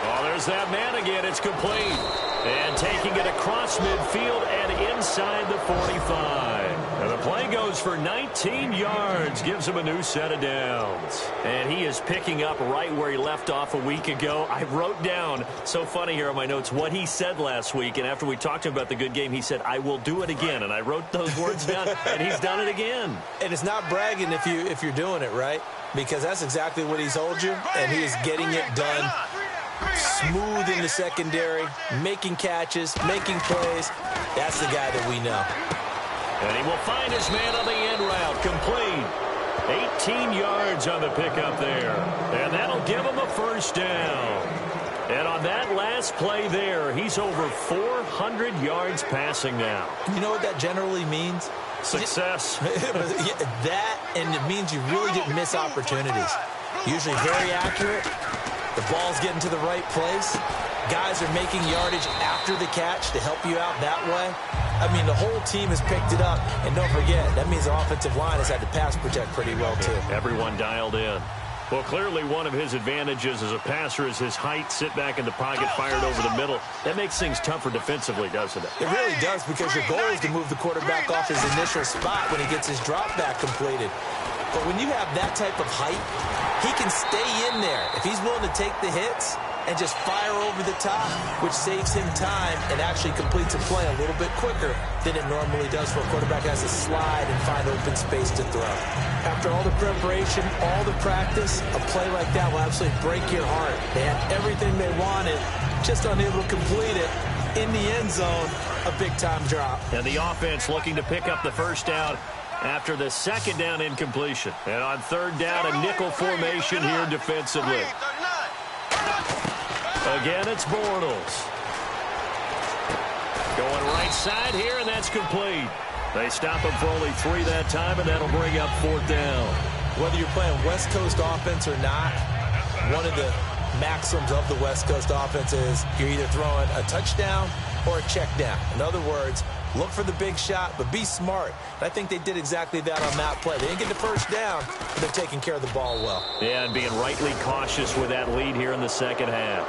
Oh, there's that man again. It's complete. And taking it across midfield and inside the 45. And the play goes for 19 yards. Gives him a new set of downs. And he is picking up right where he left off a week ago. I wrote down, so funny here on my notes, what he said last week. And after we talked to him about the good game, he said, I will do it again. And I wrote those words down, and he's done it again. And it's not bragging if you're doing it, right? Because that's exactly what he's told you, and he is getting it done. Smooth in the secondary, making catches, making plays. That's the guy that we know. And he will find his man on the end route. Complete. 18 yards on the pickup there. And that'll give him a first down. And on that last play there, he's over 400 yards passing now. You know what that generally means? Success. That, and it means you really didn't miss opportunities. Usually very accurate. The ball's getting to the right place. Guys are making yardage after the catch to help you out that way. I mean, the whole team has picked it up. And don't forget, that means the offensive line has had to pass protect pretty well, too. Everyone dialed in. Well, clearly one of his advantages as a passer is his height, sit back in the pocket, fired over the middle. That makes things tougher defensively, doesn't it? It really does, because your goal is to move the quarterback off his initial spot when he gets his drop back completed. But when you have that type of height, he can stay in there. If he's willing to take the hits and just fire over the top, which saves him time and actually completes a play a little bit quicker than it normally does for a quarterback who has to slide and find open space to throw. After all the preparation, all the practice, a play like that will absolutely break your heart. They had everything they wanted, just unable to complete it. In the end zone, a big-time drop. And the offense looking to pick up the first down after the second down incompletion. And on third down, a nickel formation here defensively. Again, it's Bortles. Going right side here, and that's complete. They stop him for only 3 that time, and that'll bring up fourth down. Whether you're playing West Coast offense or not, one of the maxims of the West Coast offense is you're either throwing a touchdown or a check down. In other words, look for the big shot, but be smart. And I think they did exactly that on that play. They didn't get the first down, but they're taking care of the ball well. Yeah, and being rightly cautious with that lead here in the second half.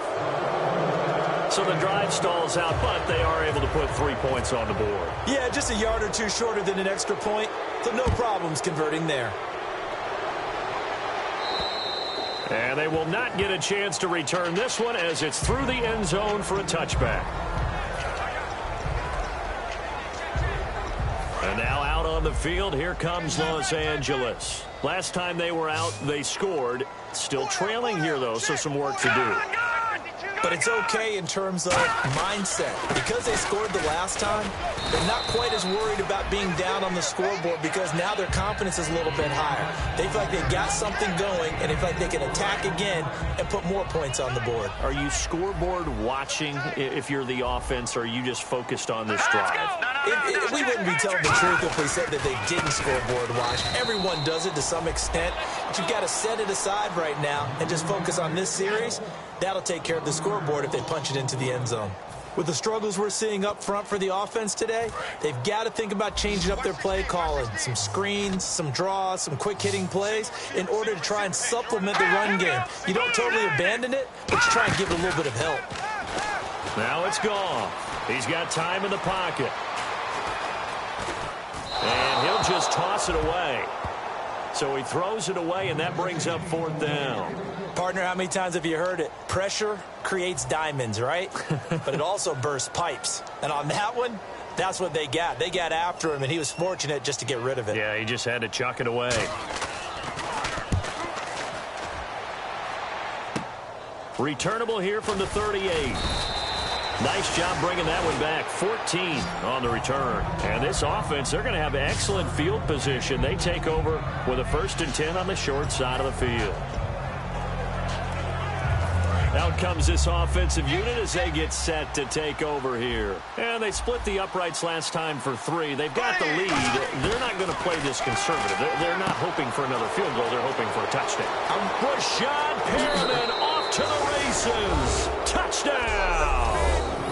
So the drive stalls out, but they are able to put 3 points on the board. Yeah, just a yard or two shorter than an extra point, so no problems converting there. And they will not get a chance to return this one as it's through the end zone for a touchback. And now out on the field, here comes Los Angeles. Last time they were out, they scored. Still trailing here, though, so some work to do. But it's okay in terms of mindset. Because they scored the last time, they're not quite as worried about being down on the scoreboard because now their confidence is a little bit higher. They feel like they got something going, and they feel like they can attack again and put more points on the board. Are you scoreboard watching if you're the offense, or are you just focused on this drive? We wouldn't be telling the truth if we said that they didn't scoreboard watch. Everyone does it to some extent, but you've got to set it aside right now and just focus on this series. That'll take care of the scoreboard if they punch it into the end zone. With the struggles we're seeing up front for the offense today, they've got to think about changing up their play calling. Some screens, some draws, some quick-hitting plays in order to try and supplement the run game. You don't totally abandon it, but you try and give it a little bit of help. Now it's gone. He's got time in the pocket. And he'll just toss it away. So he throws it away, and that brings up fourth down. Partner, how many times have you heard it? Pressure creates diamonds, right? But it also bursts pipes. And on that one, that's what they got. They got after him, and he was fortunate just to get rid of it. Yeah, he just had to chuck it away. Returnable here from the 38. Nice job bringing that one back. 14 on the return. And this offense, they're going to have excellent field position. They take over with a 1st and 10 on the short side of the field. Out comes this offensive unit as they get set to take over here. And they split the uprights last time for 3. They've got the lead. They're not going to play this conservative. They're not hoping for another field goal. They're hoping for a touchdown. Rashad Perriman off to the races. Touchdown!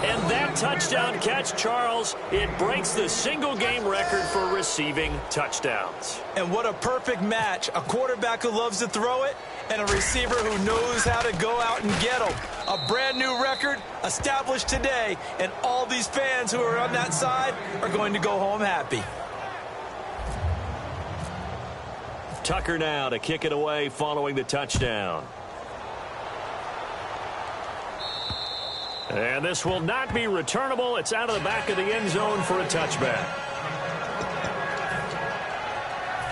And that touchdown catch, Charles, it breaks the single-game record for receiving touchdowns. And what a perfect match. A quarterback who loves to throw it and a receiver who knows how to go out and get them. A brand-new record established today, and all these fans who are on that side are going to go home happy. Tucker now to kick it away following the touchdown. And this will not be returnable. It's out of the back of the end zone for a touchback.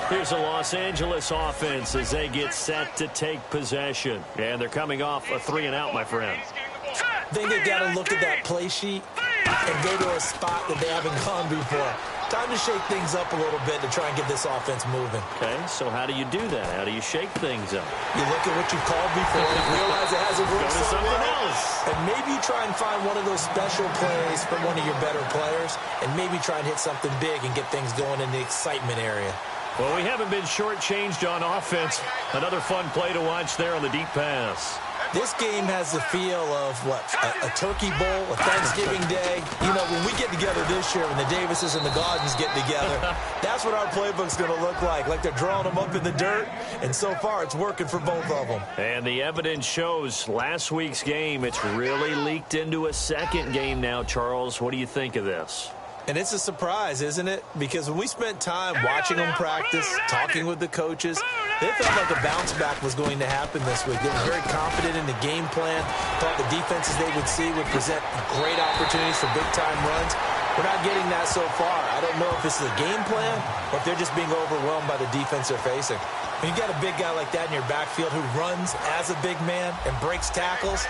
Here's the Los Angeles offense as they get set to take possession. And they're coming off a 3-and-out, my friend. I think they've got to look at that play sheet and go to a spot that they haven't gone before. Time to shake things up a little bit to try and get this offense moving. Okay, so how do you do that? How do you shake things up? You look at what you called before, realize it hasn't worked Go to something else. And maybe you try and find one of those special plays for one of your better players, and maybe try and hit something big and get things going in the excitement area. Well, we haven't been shortchanged on offense. Another fun play to watch there on the deep pass. This game has the feel of, what, a Turkey Bowl, a Thanksgiving Day. You know, when we get together this year, when the Davises and the Gaudens get together, that's what our playbook's going to look like they're drawing them up in the dirt, and so far it's working for both of them. And the evidence shows last week's game, it's really leaked into a second game now, Charles. What do you think of this? And it's a surprise, isn't it? Because when we spent time watching them practice, talking with the coaches, they felt like a bounce back was going to happen this week. They were very confident in the game plan, thought the defenses they would see would present great opportunities for big-time runs. We're not getting that so far. I don't know if this is a game plan or if they're just being overwhelmed by the defense they're facing. When you got a big guy like that in your backfield who runs as a big man and breaks tackles,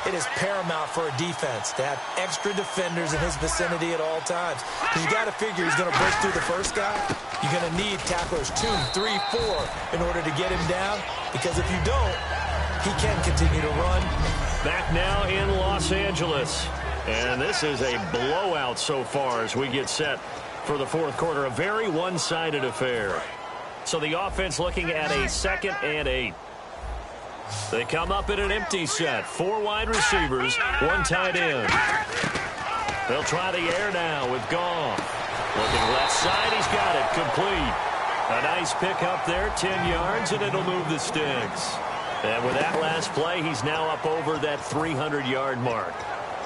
it is paramount for a defense to have extra defenders in his vicinity at all times. Because you got to figure he's going to break through the first guy. You're going to need tacklers 2, 3, 4 in order to get him down. Because if you don't, he can continue to run. Back now in Los Angeles. And this is a blowout so far as we get set for the fourth quarter. A very one-sided affair. So the offense looking at a 2nd and 8. They come up in an empty set. 4 wide receivers, 1 tight end. They'll try the air now with Goff. Looking left side, he's got it. Complete. A nice pick up there, 10 yards, and it'll move the sticks. And with that last play, he's now up over that 300-yard mark.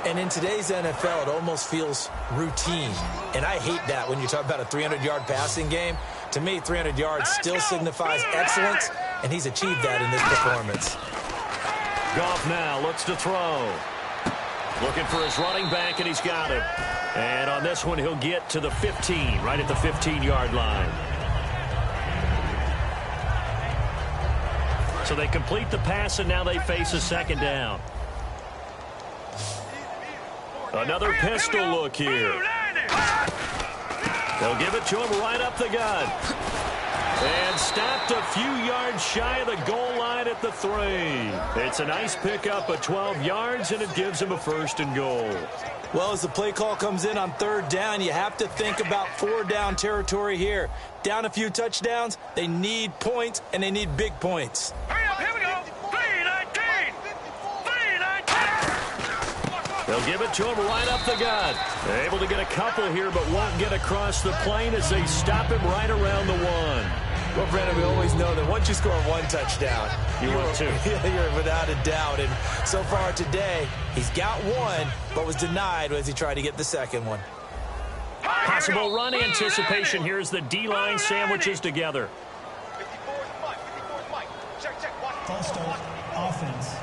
And in today's NFL, it almost feels routine. And I hate that when you talk about a 300-yard passing game. To me, 300 yards still signifies excellence, and he's achieved that in this performance. Goff now looks to throw. Looking for his running back, and he's got it. And on this one, he'll get to the 15, right at the 15-yard line. So they complete the pass, and now they face a 2nd down. Another pistol look here. They'll give it to him right up the gut. And stopped a few yards shy of the goal line at the 3. It's a nice pickup of 12 yards, and it gives him a 1st and goal. Well, as the play call comes in on 3rd down, you have to think about 4-down territory here. Down a few touchdowns, they need points, and they need big points. Hurry up, here we go. 3-19. 3-19. They'll give it to him right up the gut. They're able to get a couple here, but won't get across the plane as they stop him right around the 1. Well, Brandon, we always know that once you score 1 touchdown, you want 2. You're without a doubt. And so far today, he's got 1, but was denied as he tried to get the 2nd one. Possible run anticipation here as the D-line sandwiches together. False start, offense.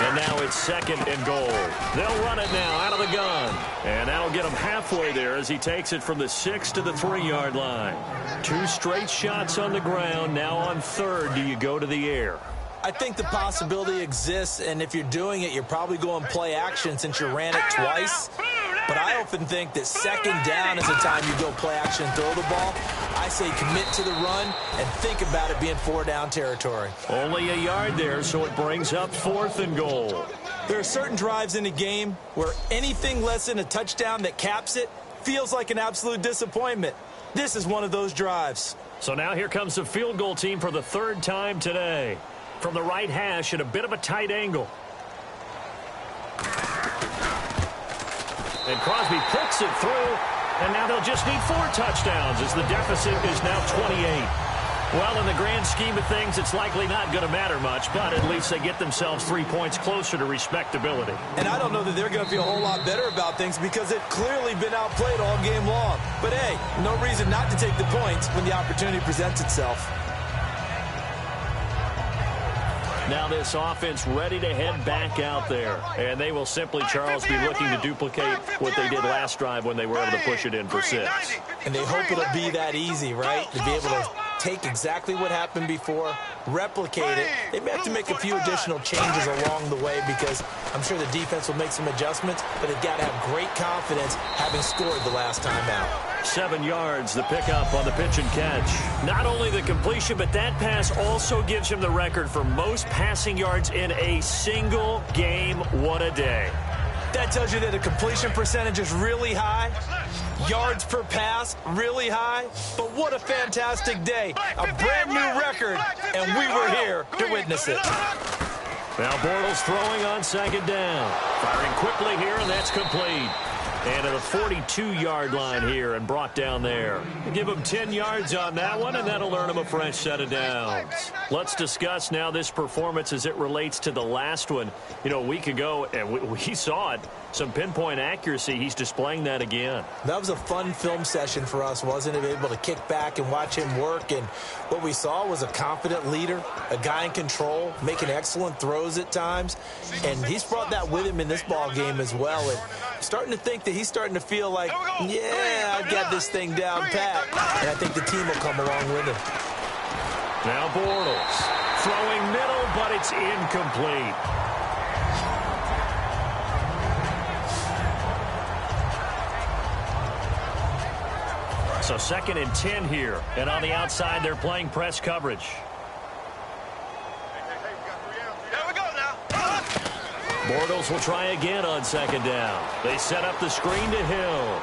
And now it's 2nd and goal. They'll run it now out of the gun. And that'll get him halfway there as he takes it from the 6 to the 3-yard line. 2 straight shots on the ground. Now on 3rd, do you go to the air? I think the possibility exists, and if you're doing it, you're probably going play action since you ran it twice. But I often think that 2nd down is the time you go play action and throw the ball. I say commit to the run and think about it being 4-down territory. Only a yard there, so it brings up 4th and goal. There are certain drives in the game where anything less than a touchdown that caps it feels like an absolute disappointment. This is one of those drives. So now here comes the field goal team for the 3rd time today. From the right hash at a bit of a tight angle. And Crosby puts it through, and now they'll just need 4 touchdowns as the deficit is now 28. Well, in the grand scheme of things, it's likely not going to matter much, but at least they get themselves 3 points closer to respectability. And I don't know that they're going to feel a whole lot better about things because they've clearly been outplayed all game long. But, hey, no reason not to take the points when the opportunity presents itself. Now this offense ready to head back out there. And they will simply, Charles, be looking to duplicate what they did last drive when they were able to push it in for 6. And they hope it'll be that easy, right? To be able to take exactly what happened before, replicate it. They may have to make a few additional changes along the way because I'm sure the defense will make some adjustments, but they've got to have great confidence having scored the last time out. 7 yards, the pickup on the pitch and catch. Not only the completion, but that pass also gives him the record for most passing yards in a single game. What a day. That tells you that the completion percentage is really high. Yards per pass, really high. But what a fantastic day. A brand new record, and we were here to witness it. Now Bortles throwing on 2nd down. Firing quickly here, and that's complete. And to the 42-yard line here and brought down there. Give him 10 yards on that one, and that'll earn him a fresh set of downs. Let's discuss now this performance as it relates to the last one. You know, a week ago, and we saw it, some pinpoint accuracy. He's displaying that again. That was a fun film session for us, wasn't it? Able to kick back and watch him work. And what we saw was a confident leader, a guy in control, making excellent throws at times. And he's brought that with him in this ball game as well. And starting to think that he's starting to feel like, yeah, I've got this thing down pat. And I think the team will come along with him. Now Bortles throwing middle, but it's incomplete. So 2nd and 10 here. And on the outside, they're playing press coverage. Bortles will try again on 2nd down. They set up the screen to Hill.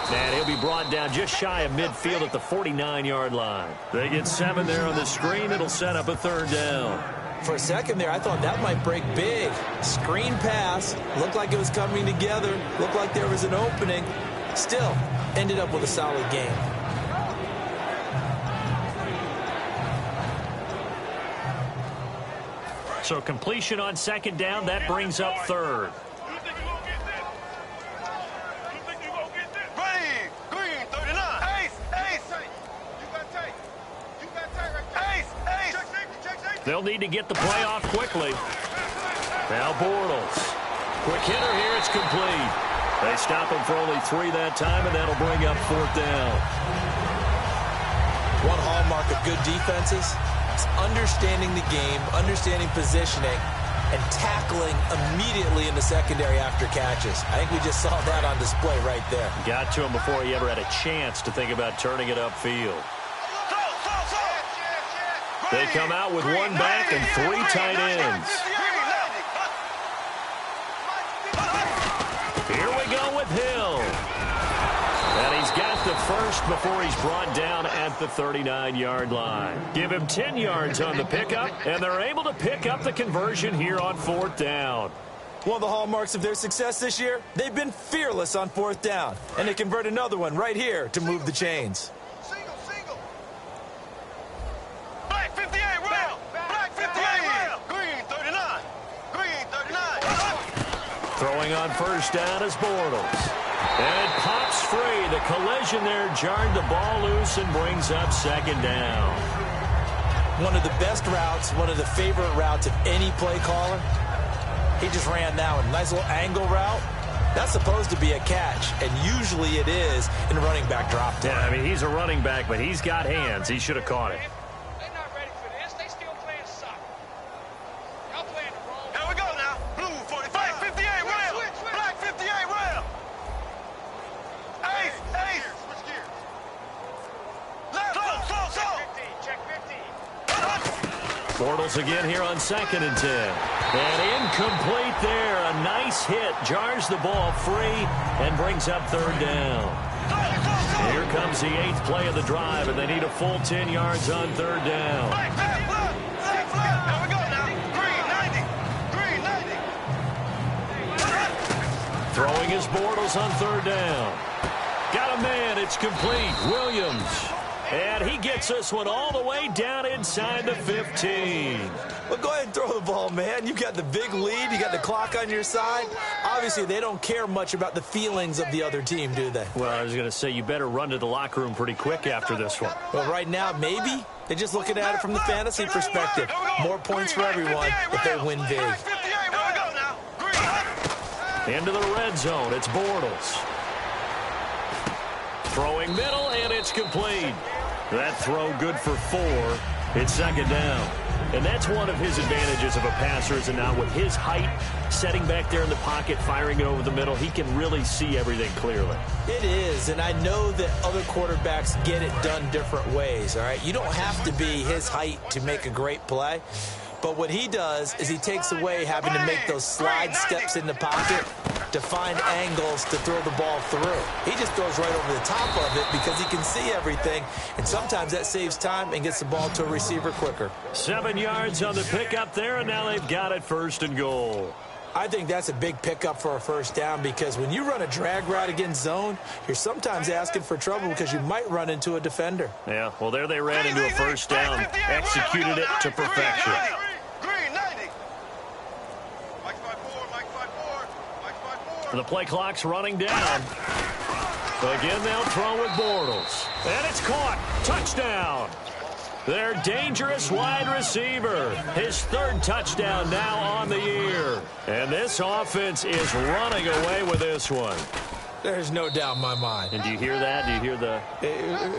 And he'll be brought down just shy of midfield at the 49-yard line. They get 7 there on the screen. It'll set up a 3rd down. For a second there, I thought that might break big. Screen pass. Looked like it was coming together. Looked like there was an opening. Still, ended up with a solid game. So completion on 2nd down, that brings up 3rd. They'll need to get the play off quickly. Now Bortles. Quick hitter here, it's complete. They stop him for only 3 that time, and that'll bring up 4th down. One hallmark of good defenses is understanding the game, understanding positioning, and tackling immediately in the secondary after catches. I think we just saw that on display right there. Got to him before he ever had a chance to think about turning it upfield. They come out with 1 back and 3 tight ends. Here we go with Hill. And he's got the first before he's brought down at the 39-yard line. Give him 10 yards on the pickup, and they're able to pick up the conversion here on 4th down. One of the hallmarks of their success this year, they've been fearless on 4th down. And they convert another one right here to move the chains. Black 58 rail. Black 58 rail. Green 39. Green 39. Throwing on 1st down is Bortles. And it pops free. The collision there jarred the ball loose and brings up 2nd down. One of the best routes, one of the favorite routes of any play caller. He just ran now a nice little angle route. That's supposed to be a catch, and usually it is in a running back drop down. Yeah, I mean, he's a running back, but he's got hands. He should have caught it. They're not ready for this. They still playing soccer. Y'all playing the wrong. Here we go now. Blue 45. Black 58 rail. Black 58 rail. Ace. Switch gears. Left. Close. Check 15. Bortles again here on 2nd and 10. And incomplete there. A nice hit. Jars the ball free and brings up 3rd down. Here comes the 8th play of the drive, and they need a full 10 yards on 3rd down. Here we go now. Green 90. Throwing his Bortles on 3rd down. Got a man. It's complete. Williams. And he gets this one all the way down inside the 15. Well, go ahead and throw the ball, man. You got the big lead. You got the clock on your side. Obviously, they don't care much about the feelings of the other team, do they? Well, I was going to say, you better run to the locker room pretty quick after this one. Well, right now, maybe. They're just looking at it from the fantasy perspective. More points for everyone if they win big. Into the red zone. It's Bortles. Throwing middle, and it's complete. That throw good for 4. It's 2nd down. And that's one of his advantages of a passer, is now with his height, setting back there in the pocket, firing it over the middle, he can really see everything clearly. It is, and I know that other quarterbacks get it done different ways, all right? You don't have to be his height to make a great play. But what he does is he takes away having to make those slide steps in the pocket to find angles to throw the ball through. He just throws right over the top of it because he can see everything, and sometimes that saves time and gets the ball to a receiver quicker. 7 yards on the pickup there, and now they've got it 1st and goal. I think that's a big pickup for a first down because when you run a drag route against zone, you're sometimes asking for trouble because you might run into a defender. Yeah, well, there they ran into a first down, executed it to perfection. The play clock's running down. Again, they'll throw with Bortles. And it's caught. Touchdown. Their dangerous wide receiver. His third touchdown now on the year. And this offense is running away with this one. There's no doubt in my mind. And do you hear that? Do you hear the...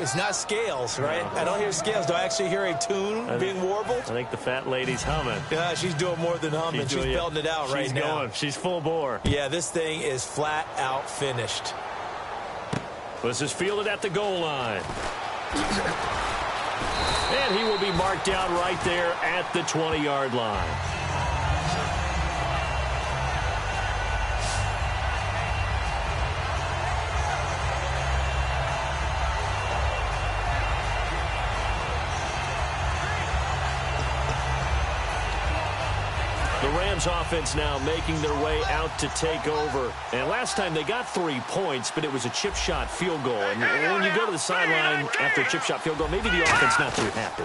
It's not scales, right? No. I don't hear scales. Do I actually hear a tune being warbled? I think the fat lady's humming. Yeah, she's doing more than humming. She's belting it out right now. She's going. She's full bore. Yeah, this thing is flat out finished. This is fielded at the goal line. And he will be marked down right there at the 20-yard line. The Rams offense now making their way out to take over. And last time they got 3 points, but it was a chip shot field goal. And when you go to the sideline after a chip shot field goal, maybe the offense not too happy.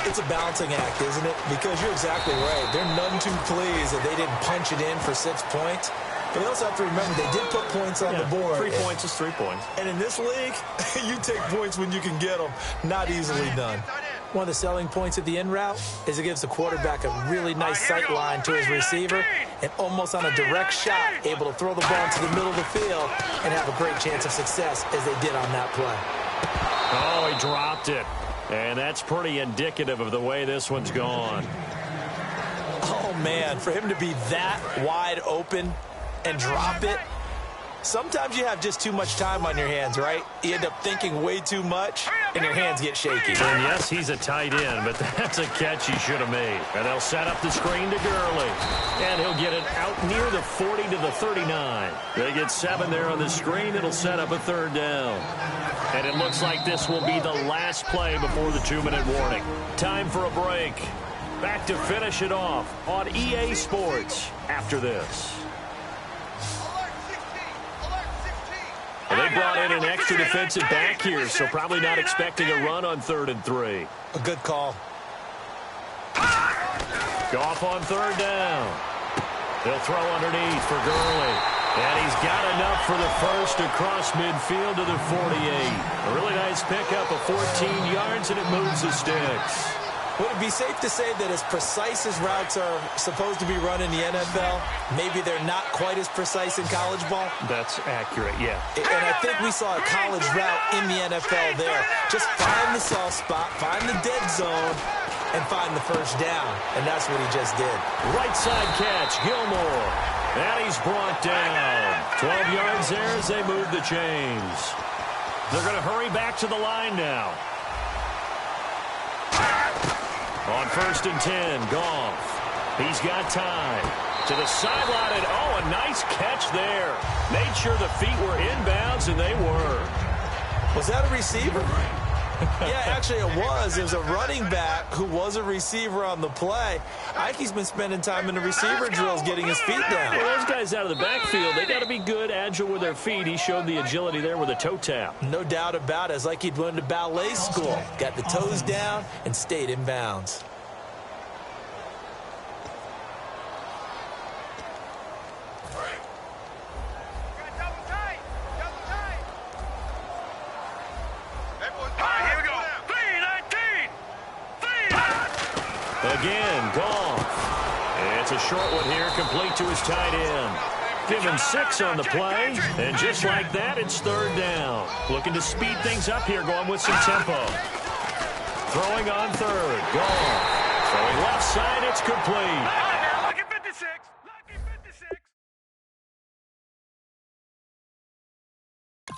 It's a balancing act, isn't it? Because you're exactly right. They're none too pleased that they didn't punch it in for 6 points. But you also have to remember they did put points on the board. 3 points is 3 points. And in this league, you take points when you can get them. Not easily done. One of the selling points of the in route is it gives the quarterback a really nice sight line to his receiver and almost on a direct shot able to throw the ball into the middle of the field and have a great chance of success as they did on that play. Oh, he dropped it. And that's pretty indicative of the way this one's gone. Oh, man, for him to be that wide open and drop it, sometimes you have just too much time on your hands, right? You end up thinking way too much, and your hands get shaky. And yes, he's a tight end, but that's a catch he should have made. And they'll set up the screen to Gurley. And he'll get it out near the 40 to the 39. They get 7 there on the screen. It'll set up a third down. And it looks like this will be the last play before the 2-minute warning. Time for a break. Back to finish it off on EA Sports after this. Well, they brought in an extra defensive back here, so probably not expecting a run on 3rd and 3. A good call. Goff on 3rd down. They'll throw underneath for Gurley. And he's got enough for the first across midfield to the 48. A really nice pickup of 14 yards, and it moves the sticks. Would it be safe to say that as precise as routes are supposed to be run in the NFL, maybe they're not quite as precise in college ball? That's accurate, yeah. And I think we saw a college route in the NFL there. Just find the soft spot, find the dead zone, and find the first down. And that's what he just did. Right side catch, Gilmore. And he's brought down. 12 yards there as they move the chains. They're going to hurry back to the line now. On 1st and 10, Goff. He's got time. To the sideline, and oh, a nice catch there. Made sure the feet were inbounds, and they were. Was that a receiver? Yeah, actually it was. It was a running back who was a receiver on the play. I think he's been spending time in the receiver drills getting his feet down. Well, those guys out of the backfield, they got to be good, agile with their feet. He showed the agility there with a toe tap. No doubt about it. It's like he'd went to ballet school. Got the toes down and stayed in bounds. Again, Goff. It's a short one here, complete to his tight end. Give him 6 on the play, and just like that, it's 3rd down. Looking to speed things up here, going with some tempo. Throwing on 3rd, Goff. Throwing left side, it's complete. Lucky 56. Lucky 56.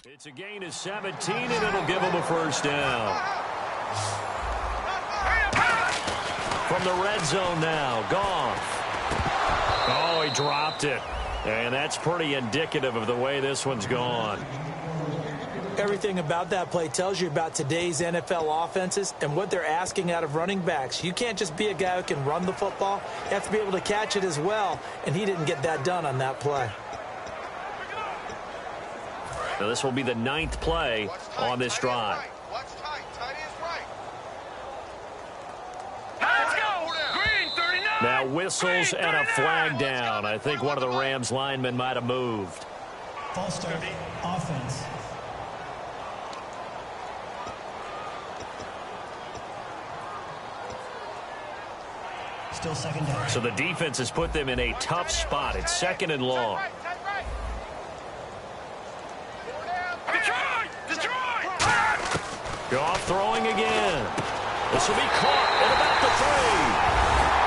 It's a gain of 17, and it'll give him a first down. From the red zone now, Goff. Oh, he dropped it. And that's pretty indicative of the way this one's gone. Everything about that play tells you about today's NFL offenses and what they're asking out of running backs. You can't just be a guy who can run the football. You have to be able to catch it as well, and he didn't get that done on that play. Now this will be the 9th play on this drive. Now whistles and a flag down. I think one of the Rams linemen might have moved. False start, offense. Still second down. So the defense has put them in a tough spot. It's 2nd and long. Goff throwing again. This will be caught at about the 3.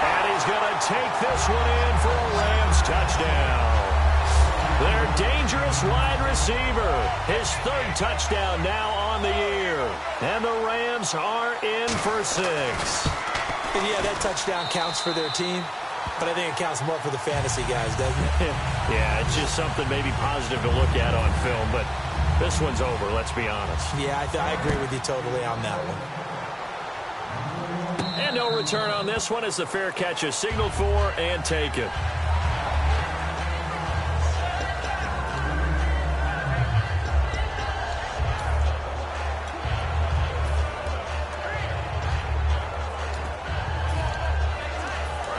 And he's going to take this one in for a Rams touchdown. Their dangerous wide receiver. His 3rd touchdown now on the year. And the Rams are in for 6. And yeah, that touchdown counts for their team, but I think it counts more for the fantasy guys, doesn't it? Yeah, it's just something maybe positive to look at on film, but this one's over, let's be honest. Yeah, I agree with you totally on that one. And no return on this one as the fair catch is signaled for and taken.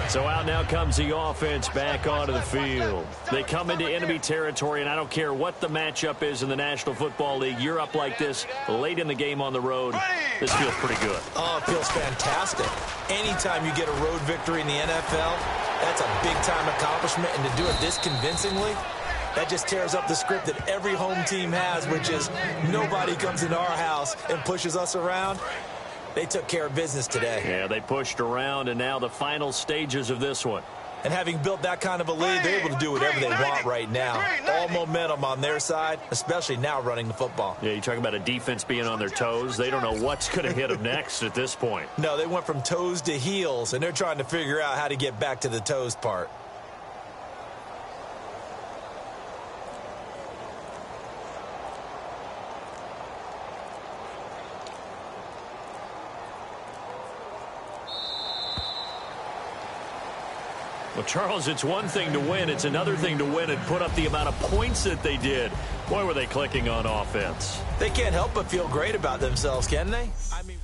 So out now comes the offense back onto the field. They come into enemy territory, and I don't care what the matchup is in the National Football League. You're up like this late in the game on the road. This feels pretty good. Oh, it feels fantastic. Anytime you get a road victory in the NFL, that's a big-time accomplishment, and to do it this convincingly, that just tears up the script that every home team has, which is nobody comes into our house and pushes us around. They took care of business today. Yeah, they pushed around, and now the final stages of this one. And having built that kind of a lead, they're able to do whatever they want right now. All momentum on their side, especially now running the football. Yeah, you're talking about a defense being on their toes. They don't know what's going to hit them next at this point. No, they went from toes to heels, and they're trying to figure out how to get back to the toes part. Well, Charles, it's one thing to win. It's another thing to win and put up the amount of points that they did. Boy, were they clicking on offense. They can't help but feel great about themselves, can they? I mean...